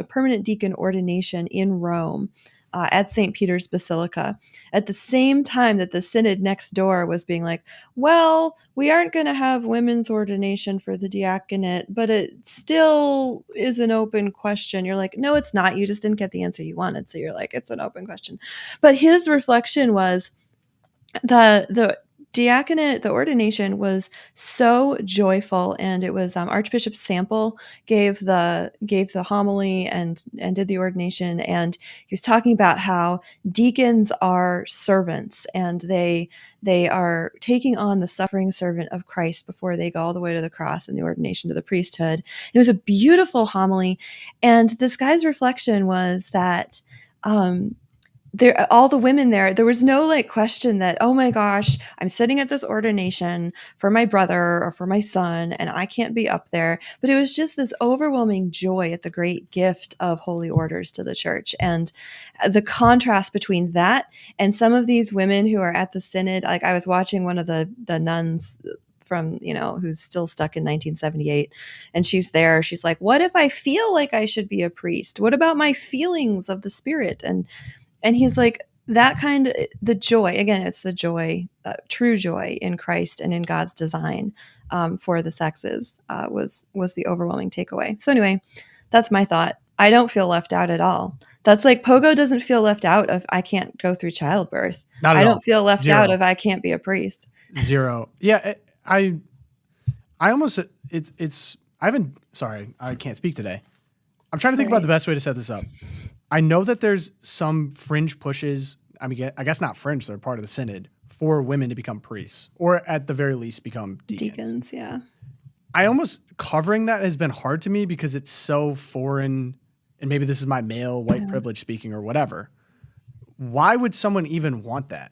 permanent deacon ordination in Rome. At St. Peter's Basilica, at the same time that the Synod next door was being like, well, we aren't going to have women's ordination for the diaconate, but it still is an open question. You're like, no, it's not. You just didn't get the answer you wanted. So you're like, it's an open question. But his reflection was the diaconate, the ordination was so joyful, and it was Archbishop Sample gave the homily and did the ordination, and he was talking about how deacons are servants and they are taking on the suffering servant of Christ before they go all the way to the cross and the ordination to the priesthood. It was a beautiful homily, and this guy's reflection was that all the women there was no question that, oh my gosh, I'm sitting at this ordination for my brother or for my son and I can't be up there. But it was just this overwhelming joy at the great gift of holy orders to the church. And the contrast between that and some of these women who are at the Synod, I was watching one of the nuns from, who's still stuck in 1978. And she's there. She's like, what if I feel like I should be a priest? What about my feelings of the Spirit? And he's like, that kind of, the joy, again, it's the joy, true joy in Christ and in God's design for the sexes was the overwhelming takeaway. So anyway, that's my thought. I don't feel left out at all. That's like Pogo doesn't feel left out of I can't go through childbirth. Not at I all. don't feel left Zero. out of I can't be a priest. Zero. Yeah, I almost, sorry, I can't speak today. I'm trying to think about the best way to set this up. I know that there's some fringe pushes, I mean, I guess not fringe, they're part of the Synod, for women to become priests, or at the very least become deacons. Yeah. I almost, covering that has been hard to me because it's so foreign, and maybe this is my male white privilege speaking or whatever. Why would someone even want that?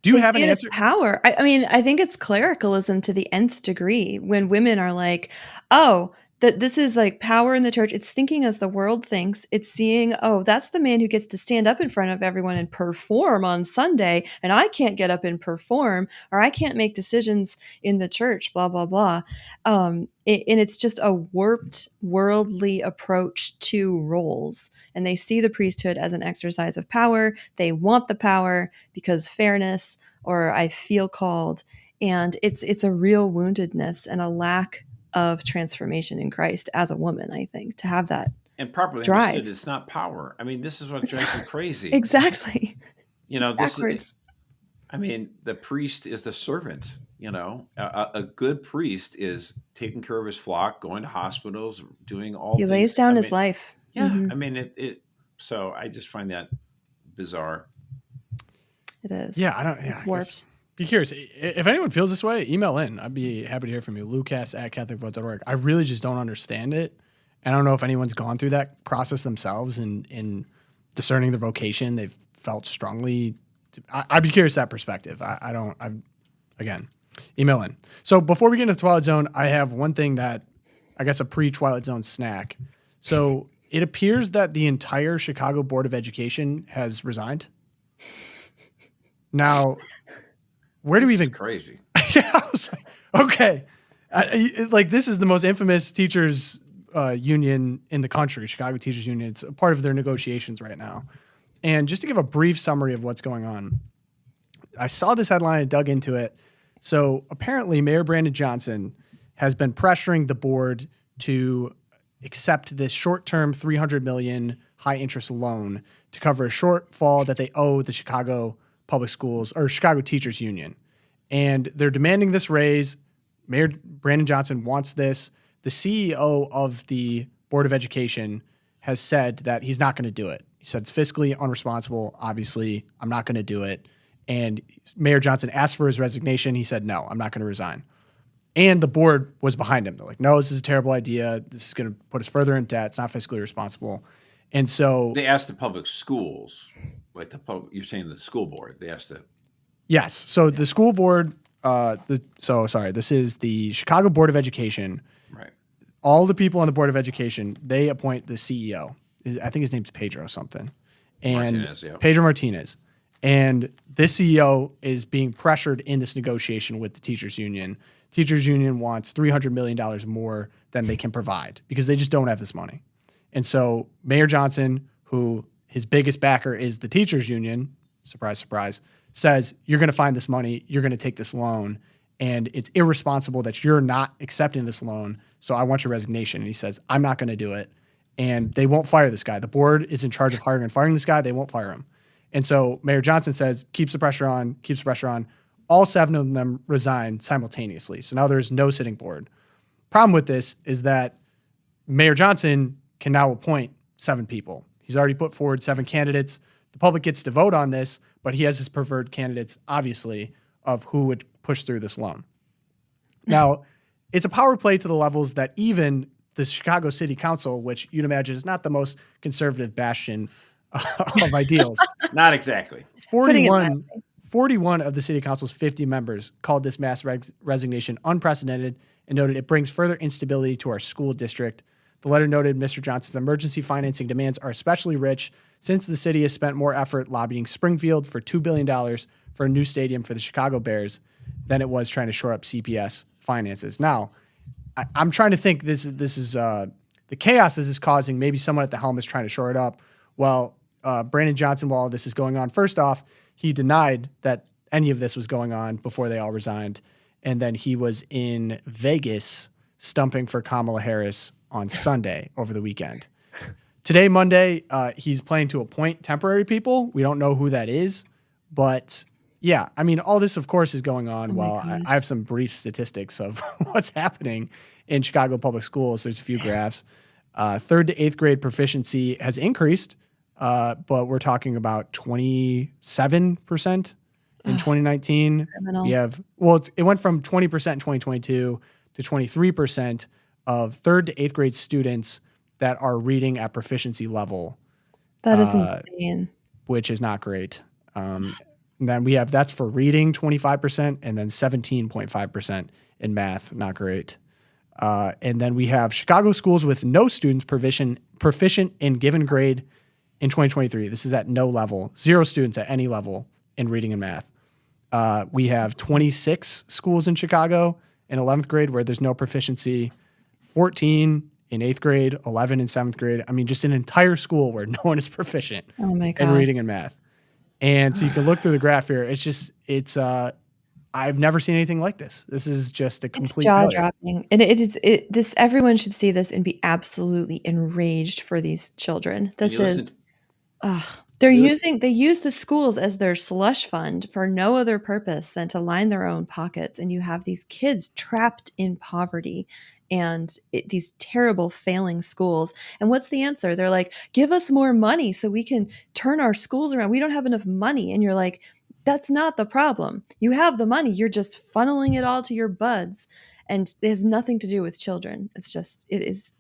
Do you have an answer? Power. I mean, I think it's clericalism to the nth degree when women are like, oh, that this is like power in the church. It's thinking as the world thinks. It's seeing, oh, that's the man who gets to stand up in front of everyone and perform on Sunday, and I can't get up and perform, or I can't make decisions in the church, blah, blah, blah. And it's just a warped, worldly approach to roles. And they see the priesthood as an exercise of power. They want the power because fairness, or I feel called. And it's a real woundedness and a lack of transformation in Christ as a woman, I think, to have that and properly drive. understood. It's not power. I mean, this is what drives me crazy. Exactly. You know, it's backwards. I mean, the priest is the servant. You know, a good priest is taking care of his flock, going to hospitals, doing all. He lays down his life. Yeah, I mean it. So I just find that bizarre. It is. Yeah, I don't. Yeah, it's warped. Be curious. If anyone feels this way, email in. I'd be happy to hear from you. LOOPCast@catholicvote.org. I really just don't understand it. I don't know if anyone's gone through that process themselves in discerning their vocation. They've felt strongly. I'd be curious that perspective. Again, email in. So before we get into Twilight Zone, I have one thing that I guess a pre-Twilight Zone snack. So it appears that the entire Chicago Board of Education has resigned. Now, where do we even crazy? Yeah, I was like, okay, like this is the most infamous teachers union in the country, Chicago Teachers Union. It's a part of their negotiations right now. And just to give a brief summary of what's going on, I saw this headline and dug into it. So apparently, Mayor Brandon Johnson has been pressuring the board to accept this short-term $300 million high-interest loan to cover a shortfall that they owe the Chicago Public Schools or Chicago Teachers Union. And they're demanding this raise. Mayor Brandon Johnson wants this. The CEO of the Board of Education has said that he's not going to do it. He said it's fiscally unresponsible. Obviously, I'm not going to do it. And Mayor Johnson asked for his resignation. He said, no, I'm not going to resign. And the board was behind him. They're like, no, this is a terrible idea. This is going to put us further in debt. It's not fiscally responsible. And so they asked the public schools, like you're saying the school board. They asked it. Yes. So the school board, this is the Chicago Board of Education. Right. All the people on the Board of Education, they appoint the CEO. I think his name's Pedro something. And Martinez, yeah. Pedro Martinez. And this CEO is being pressured in this negotiation with the teachers union. Teachers union wants $300 million more than they can provide because they just don't have this money. And so Mayor Johnson, who his biggest backer is the teachers union, surprise, surprise, says, you're going to find this money, you're going to take this loan, and it's irresponsible that you're not accepting this loan, so I want your resignation. And he says, I'm not going to do it, and they won't fire this guy. The board is in charge of hiring and firing this guy. They won't fire him. And so Mayor Johnson says, keeps the pressure on. All 7 of them resign simultaneously. So now there's no sitting board. Problem with this is that Mayor Johnson can now appoint 7 people. He's already put forward 7 candidates. The public gets to vote on this, but he has his preferred candidates, obviously, of who would push through this loan. Now, it's a power play to the levels that even the Chicago City Council, which you'd imagine is not the most conservative bastion of ideals. Not exactly. 41 of the city council's 50 members called this mass resignation unprecedented and noted it brings further instability to our school district. The letter noted Mr. Johnson's emergency financing demands are especially rich since the city has spent more effort lobbying Springfield for $2 billion for a new stadium for the Chicago Bears than it was trying to shore up CPS finances. Now, I'm trying to think this is the chaos this is causing. Maybe someone at the helm is trying to shore it up. Well, Brandon Johnson, while this is going on, first off, he denied that any of this was going on before they all resigned. And then he was in Vegas stumping for Kamala Harris on Sunday over the weekend. Today, Monday, he's planning to appoint temporary people. We don't know who that is. But yeah, I mean, all this, of course, is going on while I have some brief statistics of what's happening in Chicago public schools. There's a few graphs. 3rd to 8th grade proficiency has increased, but we're talking about 27% in 2019. It went from 20% in 2022 to 23% of 3rd to 8th grade students that are reading at proficiency level That is insane. Which is not great. And then we have that's for reading 25% and then 17.5% in math. Not great. And then we have Chicago schools with no students proficient in given grade in 2023. This is at no level, 0 students at any level in reading and math. We have 26 schools in Chicago in 11th grade where there's no proficiency, 14 in 8th grade, 11 in 7th grade. I mean, just an entire school where no one is proficient in reading and math. And so you can look through the graph here. It's I've never seen anything like this. This is just a complete jaw dropping. And this everyone should see this and be absolutely enraged for these children. They use the schools as their slush fund for no other purpose than to line their own pockets. And you have these kids trapped in poverty and these terrible failing schools. And what's the answer? They're like, give us more money so we can turn our schools around. We don't have enough money. And you're like, that's not the problem. You have the money. You're just funneling it all to your buds. And it has nothing to do with children. It is.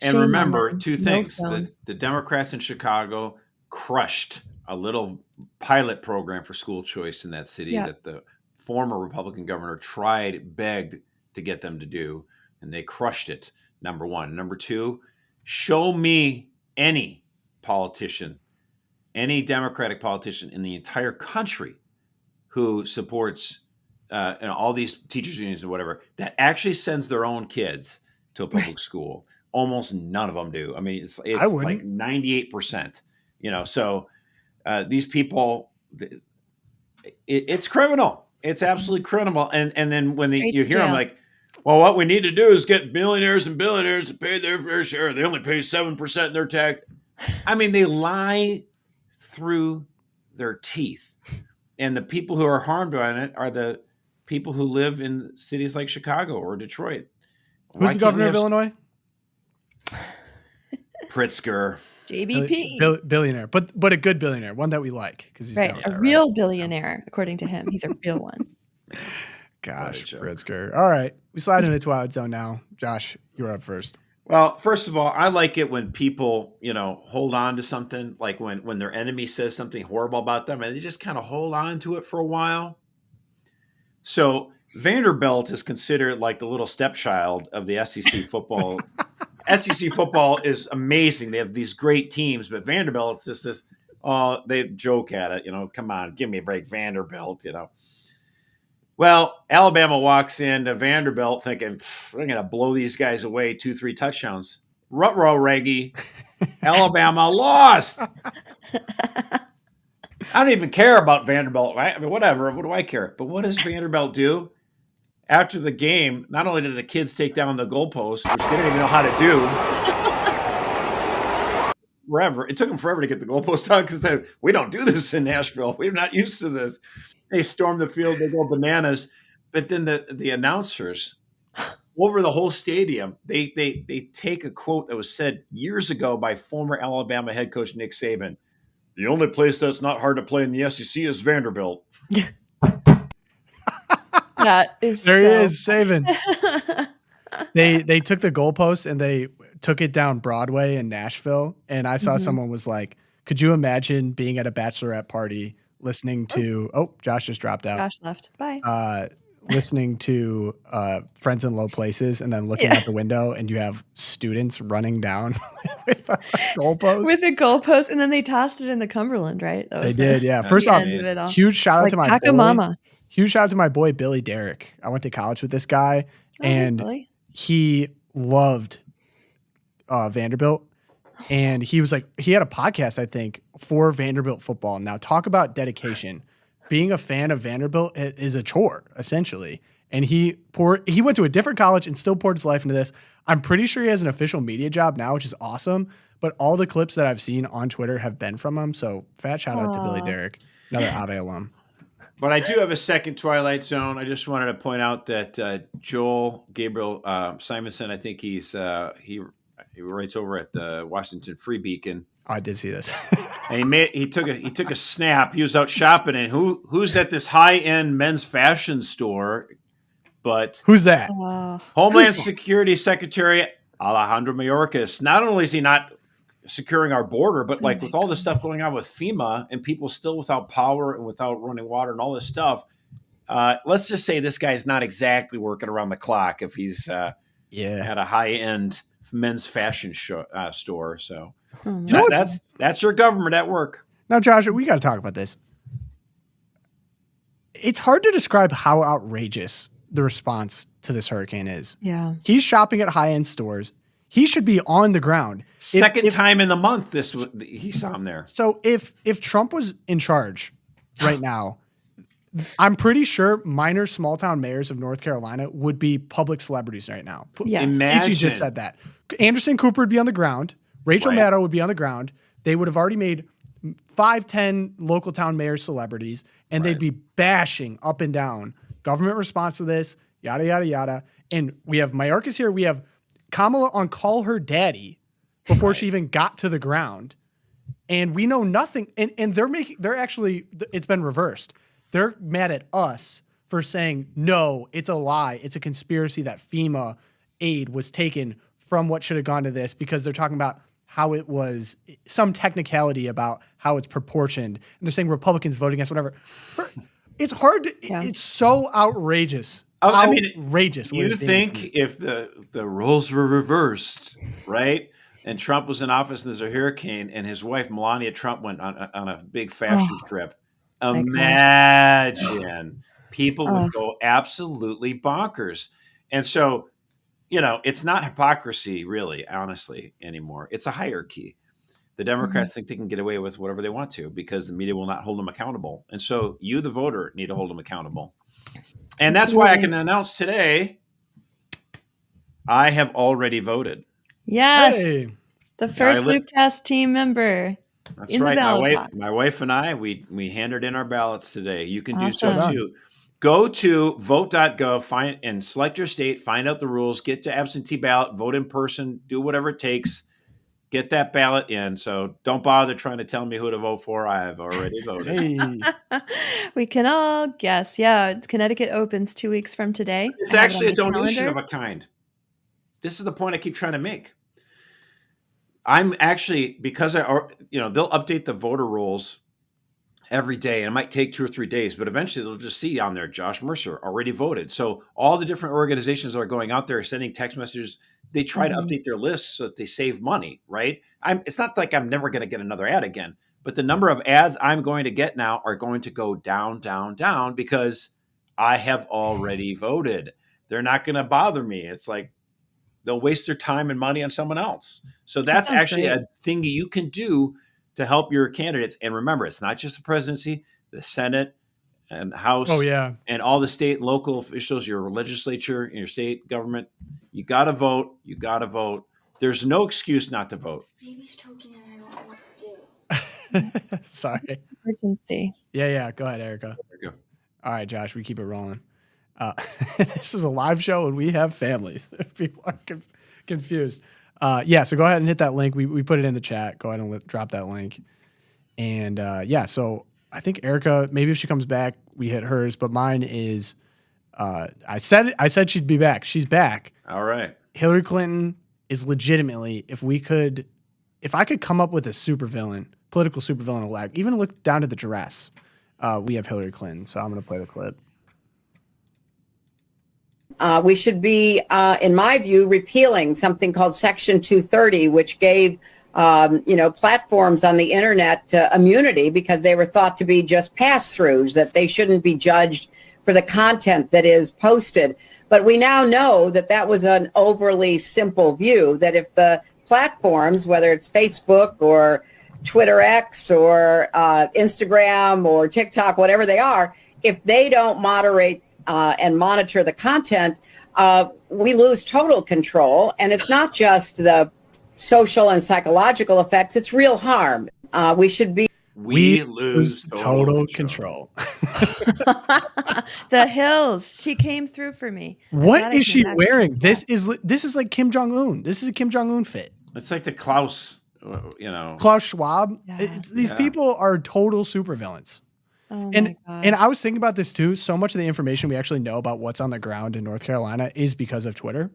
And remember two things. The Democrats in Chicago crushed a little pilot program for school choice in that city that the former Republican governor begged to get them to do. And they crushed it, number one. Number two, show me any politician, any Democratic politician in the entire country who supports all these teachers unions or whatever, that actually sends their own kids to a public school. Almost none of them do. I mean, it's like 98%. So these people, it's criminal. It's absolutely criminal. And then when you hear them like, well, what we need to do is get millionaires and billionaires to pay their fair share. They only pay 7% in their tax. I mean, they lie through their teeth. And the people who are harmed by it are the people who live in cities like Chicago or Detroit. Who's the governor of Illinois? Pritzker. JBP. Billionaire, but a good billionaire, one that we like. Because he's a real billionaire, according to him. He's a real one. Gosh, Pritzker. All right. We slide into Twilight Zone now. Josh, you're up first. Well, first of all, I like it when people, hold on to something, like when their enemy says something horrible about them, and they just kind of hold on to it for a while. So Vanderbilt is considered like the little stepchild of the SEC football. SEC football is amazing. They have these great teams, but Vanderbilt, it's just this, they joke at it, come on, give me a break, Vanderbilt, Well, Alabama walks into Vanderbilt thinking, we're going to blow these guys away 2-3 touchdowns. Ruh-roh, Reggie. Alabama lost. I don't even care about Vanderbilt. Right? I mean, whatever. What do I care? But what does Vanderbilt do? After the game, not only did the kids take down the goalpost, which they didn't even know how to do. It took them forever to get the goalpost down because we don't do this in Nashville. We're not used to this. They storm the field, they go bananas. But then the announcers over the whole stadium, they take a quote that was said years ago by former Alabama head coach Nick Saban. The only place that's not hard to play in the SEC is Vanderbilt. That is there he is, Saban. They took the goalpost and they took it down Broadway in Nashville. And I saw someone was like, could you imagine being at a bachelorette party listening to Josh just dropped out. Josh left. Bye. Listening to Friends in Low Places and then looking out the window and you have students running down with a goalpost. With a goalpost, and then they tossed it in the Cumberland, right? They did, yeah. First off, huge shout out to my boy. Mama. Huge shout out to my boy Billy Derrick. I went to college with this guy and he loved Vanderbilt. And he was like, he had a podcast, I think, for Vanderbilt football. Now, talk about dedication. Being a fan of Vanderbilt is a chore, essentially. And he went to a different college and still poured his life into this. I'm pretty sure he has an official media job now, which is awesome. But all the clips that I've seen on Twitter have been from him. So fat shout out to Billy Derrick, another Ave alum. But I do have a second Twilight Zone. I just wanted to point out that Joel Gabriel Simonson, I think he writes over at the Washington Free Beacon. I did see this. And he took a snap. He was out shopping, and who's at this high-end men's fashion store? But who's that? Homeland Security Secretary Alejandro Mayorkas. Not only is he not securing our border, but like with all this stuff going on with FEMA and people still without power and without running water and all this stuff, let's just say this guy's not exactly working around the clock if he's at a high-end men's fashion store. So that's your government at work. Now, Josh, we got to talk about this. It's hard to describe how outrageous the response to this hurricane is. Yeah. He's shopping at high-end stores. He should be on the ground. Second time in the month he saw him there. So if Trump was in charge right now, I'm pretty sure minor small town mayors of North Carolina would be public celebrities right now. Yes. Imagine. She just said that. Anderson Cooper would be on the ground. Rachel Maddow would be on the ground. They would have already made 5-10 local town mayor celebrities, and they'd be bashing up and down government response to this, yada, yada, yada. And we have Mayorkas here. We have Kamala on Call Her Daddy before she even got to the ground. And we know nothing. And they're actually, it's been reversed. They're mad at us for saying, no, it's a lie. It's a conspiracy that FEMA aid was taken from what should have gone to this, because they're talking about how it was some technicality about how it's proportioned. And they're saying Republicans voted against whatever. It's hard to, it's so outrageous. I mean, outrageous. You think if the roles were reversed, right? And Trump was in office and there's a hurricane and his wife, Melania Trump, went on a big fashion trip. Imagine people would go absolutely bonkers. And so, it's not hypocrisy, really, honestly, anymore. It's a hierarchy. The Democrats think they can get away with whatever they want to because the media will not hold them accountable. And so you, the voter, need to hold them accountable. And that's why I can announce today, I have already voted. Yes. Hey. The first LOOPCast team member. That's right. My wife and I, we handed in our ballots today. You can do so too. Go to vote.gov, find and select your state, find out the rules, get to absentee ballot, vote in person, do whatever it takes. Get that ballot in. So don't bother trying to tell me who to vote for. I have already voted. Hey. We can all guess. Yeah. Connecticut opens 2 weeks from today. It's actually a donation of a kind. This is the point I keep trying to make. I'm actually, because they'll update the voter rolls every day, and it might take 2 or 3 days, but eventually they'll just see on there, Josh Mercer already voted. So all the different organizations that are going out there sending text messages, they try to update their lists so that they save money, right? It's not like I'm never going to get another ad again, but the number of ads I'm going to get now are going to go down, down, down because I have already voted. They're not going to bother me. It's like they'll waste their time and money on someone else. So that's actually a thing you can do to help your candidates. And remember, it's not just the presidency, the Senate and House and all the state and local officials, your legislature, your state government. You got to vote. You got to vote. There's no excuse not to vote. Baby's choking and I don't know what to do. Sorry. Emergency. Yeah. Go ahead, Erika. There you go. All right, Josh, we keep it rolling. This is a live show and we have families. If people are confused. So go ahead and hit that link. We put it in the chat. Go ahead and drop that link. And so I think Erika, maybe if she comes back, we hit hers. But mine is, I said she'd be back. She's back. All right. Hillary Clinton is legitimately, if I could come up with a supervillain, political supervillain elect, even look down to the dress, we have Hillary Clinton. So I'm going to play the clip. We should be, in my view, repealing something called Section 230, which gave, platforms on the internet immunity because they were thought to be just pass-throughs, that they shouldn't be judged for the content that is posted. But we now know that that was an overly simple view, that if the platforms, whether it's Facebook or Twitter X or Instagram or TikTok, whatever they are, if they don't moderate and monitor the content, we lose total control. And it's not just the social and psychological effects, it's real harm. We lose total control. The Hills. She came through for me. What is she wearing? This is like Kim Jong-un. This is a Kim Jong-un fit. It's like the Klaus, Klaus Schwab. Yeah. These people are total supervillains. Oh and I was thinking about this too. So much of the information we actually know about what's on the ground in North Carolina is because of Twitter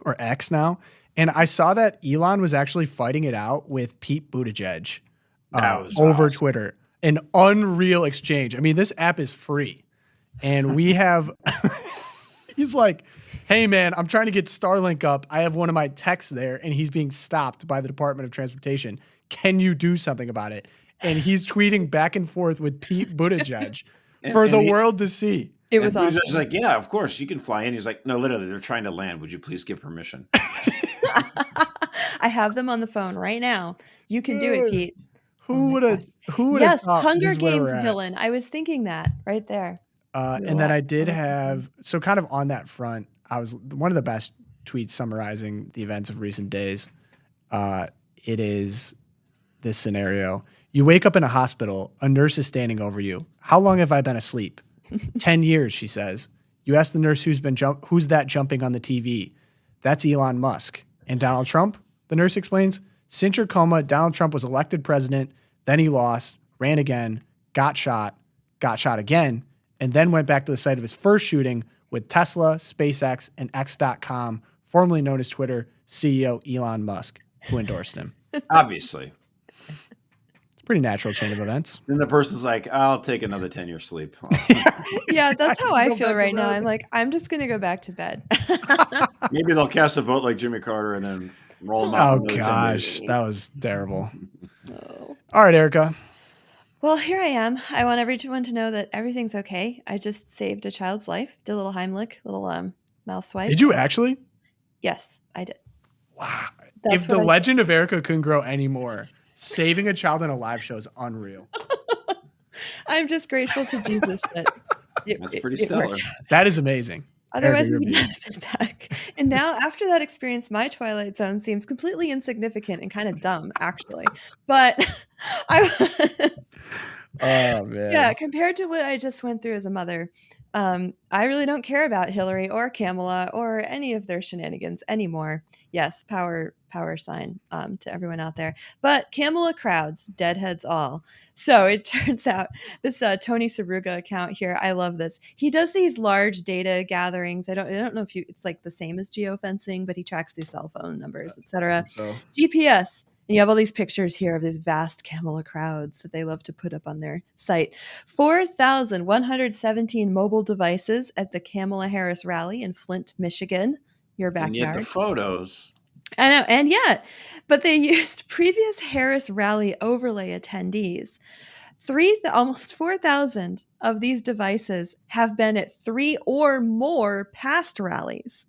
or X now. And I saw that Elon was actually fighting it out with Pete Buttigieg That was over awesome. Twitter. An unreal exchange. I mean, this app is free. And we have, he's like, hey, man, I'm trying to get Starlink up. I have one of my techs there, and he's being stopped by the Department of Transportation. Can you do something about it? And he's tweeting back and forth with Pete Buttigieg for the world to see. It was awesome. He's like, yeah, of course, you can fly in. He's like, no, literally, they're trying to land. Would you please give permission? I have them on the phone right now. You can do it, Pete. Who would have? Yes, Hunger Games villain. I was thinking that right there. And then I did have, so kind of on that front, I was one of the best tweets summarizing the events of recent days. It is this scenario. You wake up in a hospital, a nurse is standing over you. How long have I been asleep? 10 years, she says. You ask the nurse who's that jumping on the TV? That's Elon Musk. And Donald Trump, the nurse explains, since your coma, Donald Trump was elected president, then he lost, ran again, got shot again, and then went back to the site of his first shooting with Tesla, SpaceX, and X.com, formerly known as Twitter, CEO Elon Musk, who endorsed him. Obviously. It's a pretty natural chain of events. Then the person's like, I'll take another 10-year sleep. Yeah, that's how I feel right now. I'm like, I'm just going to go back to bed. Maybe they'll cast a vote like Jimmy Carter and then roll them out. Oh, gosh. That was terrible. Oh. All right, Erika. Well, here I am. I want everyone to know that everything's okay. I just saved a child's life. Did a little Heimlich, little mouth swipe. Did you actually? Yes, I did. Wow. If the legend of Erika couldn't grow any more, saving a child in a live show is unreal. I'm just grateful to Jesus that that's pretty stellar. That is amazing. Otherwise, we'd not have been back. And now, after that experience, my Twilight Zone seems completely insignificant and kind of dumb, actually. But oh man, yeah, compared to what I just went through as a mother, I really don't care about Hillary or Kamala or any of their shenanigans anymore. Yes, power sign to everyone out there. But Kamala crowds, deadheads all. So it turns out this Tony Saruga account here, I love this. He does these large data gatherings. I don't know if it's like the same as geofencing, but he tracks these cell phone numbers, etc. So. GPS. And you have all these pictures here of these vast Kamala crowds that they love to put up on their site. 4,117 mobile devices at the Kamala Harris rally in Flint, Michigan, your backyard. And yet the photos. I know, and yet, but they used previous Harris rally overlay attendees. Almost 4,000 of these devices have been at 3 or more past rallies.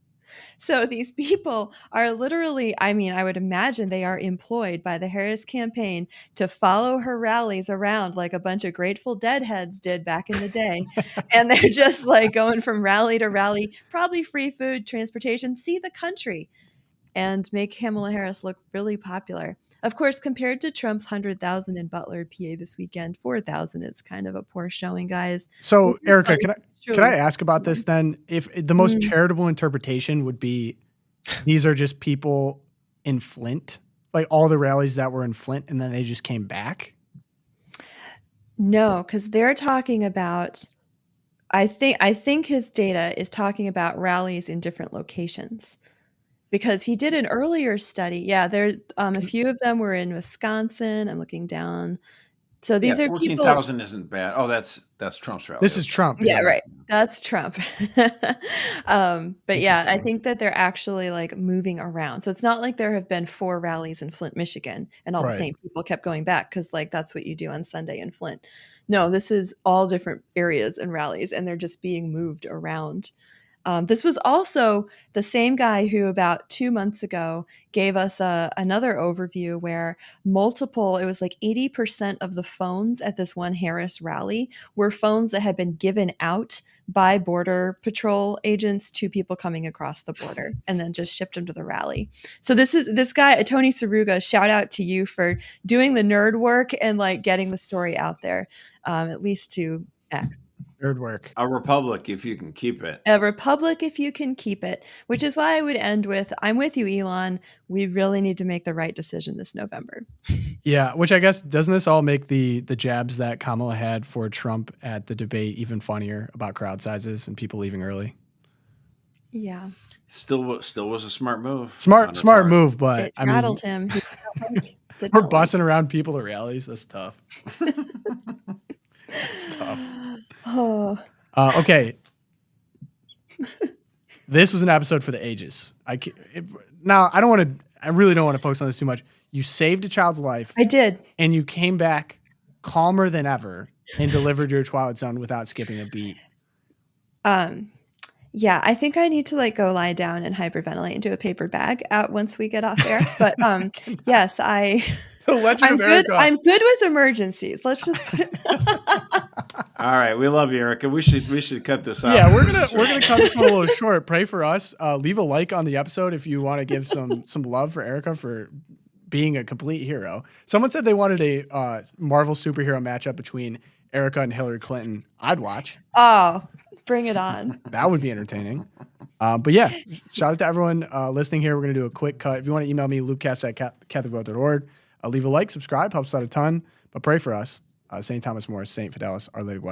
So these people are literally, I mean, I would imagine they are employed by the Harris campaign to follow her rallies around like a bunch of Grateful Dead heads did back in the day. And they're just like going from rally to rally, probably free food, transportation, see the country, and make Kamala Harris look really popular. Of course, compared to Trump's 100,000 in Butler, PA this weekend, 4,000 is kind of a poor showing, guys. So, Erika, can I ask about this then? If the most charitable interpretation would be these are just people in Flint, like all the rallies that were in Flint, and then they just came back? No, because they're talking about, I think his data is talking about rallies in different locations. Because he did an earlier study. Yeah, there a few of them were in Wisconsin. I'm looking down. So these are 14,000 isn't bad. Oh, that's Trump's rally. This is Trump. Yeah, right. That's Trump. But yeah, I think that they're actually like moving around. So it's not like there have been 4 rallies in Flint, Michigan, and all the same people kept going back because like that's what you do on Sunday in Flint. No, this is all different areas and rallies, and they're just being moved around. This was also the same guy who about 2 months ago gave us another overview where it was like 80% of the phones at this one Harris rally were phones that had been given out by Border Patrol agents to people coming across the border and then just shipped them to the rally. So this guy, Tony Saruga, shout out to you for doing the nerd work and like getting the story out there, at least to X. Nerd work. A republic if you can keep it. A republic if you can keep it, which is why I would end with, I'm with you, Elon. We really need to make the right decision this November. Yeah, which I guess, doesn't this all make the jabs that Kamala had for Trump at the debate even funnier about crowd sizes and people leaving early? Yeah. Still was a smart move. Smart move, but It rattled him. He felt like the we're dog. busting around people at rallies. That's tough. That's tough. Oh. Okay. This was an episode for the ages. Now, I really don't want to focus on this too much. You saved a child's life. I did. And you came back calmer than ever and delivered your Twilight Zone without skipping a beat. Yeah, I think I need to go lie down and hyperventilate into a paper bag once we get off air. But yes, The Legend I'm of good. Erika. I'm good with emergencies. Let's just put it. All right, we love you, Erika. We should cut this out. Yeah, we're gonna cut this one a little short. Pray for us. Leave a like on the episode if you want to give some love for Erika for being a complete hero. Someone said they wanted a Marvel superhero matchup between Erika and Hillary Clinton. I'd watch. Oh, bring it on. That would be entertaining. But yeah, shout out to everyone listening here. We're going to do a quick cut. If you want to email me, loopcast@catholicvote.org. Leave a like, subscribe, helps out a ton. But pray for us. St. Thomas More, St. Fidelis, Our Lady of Guadalupe.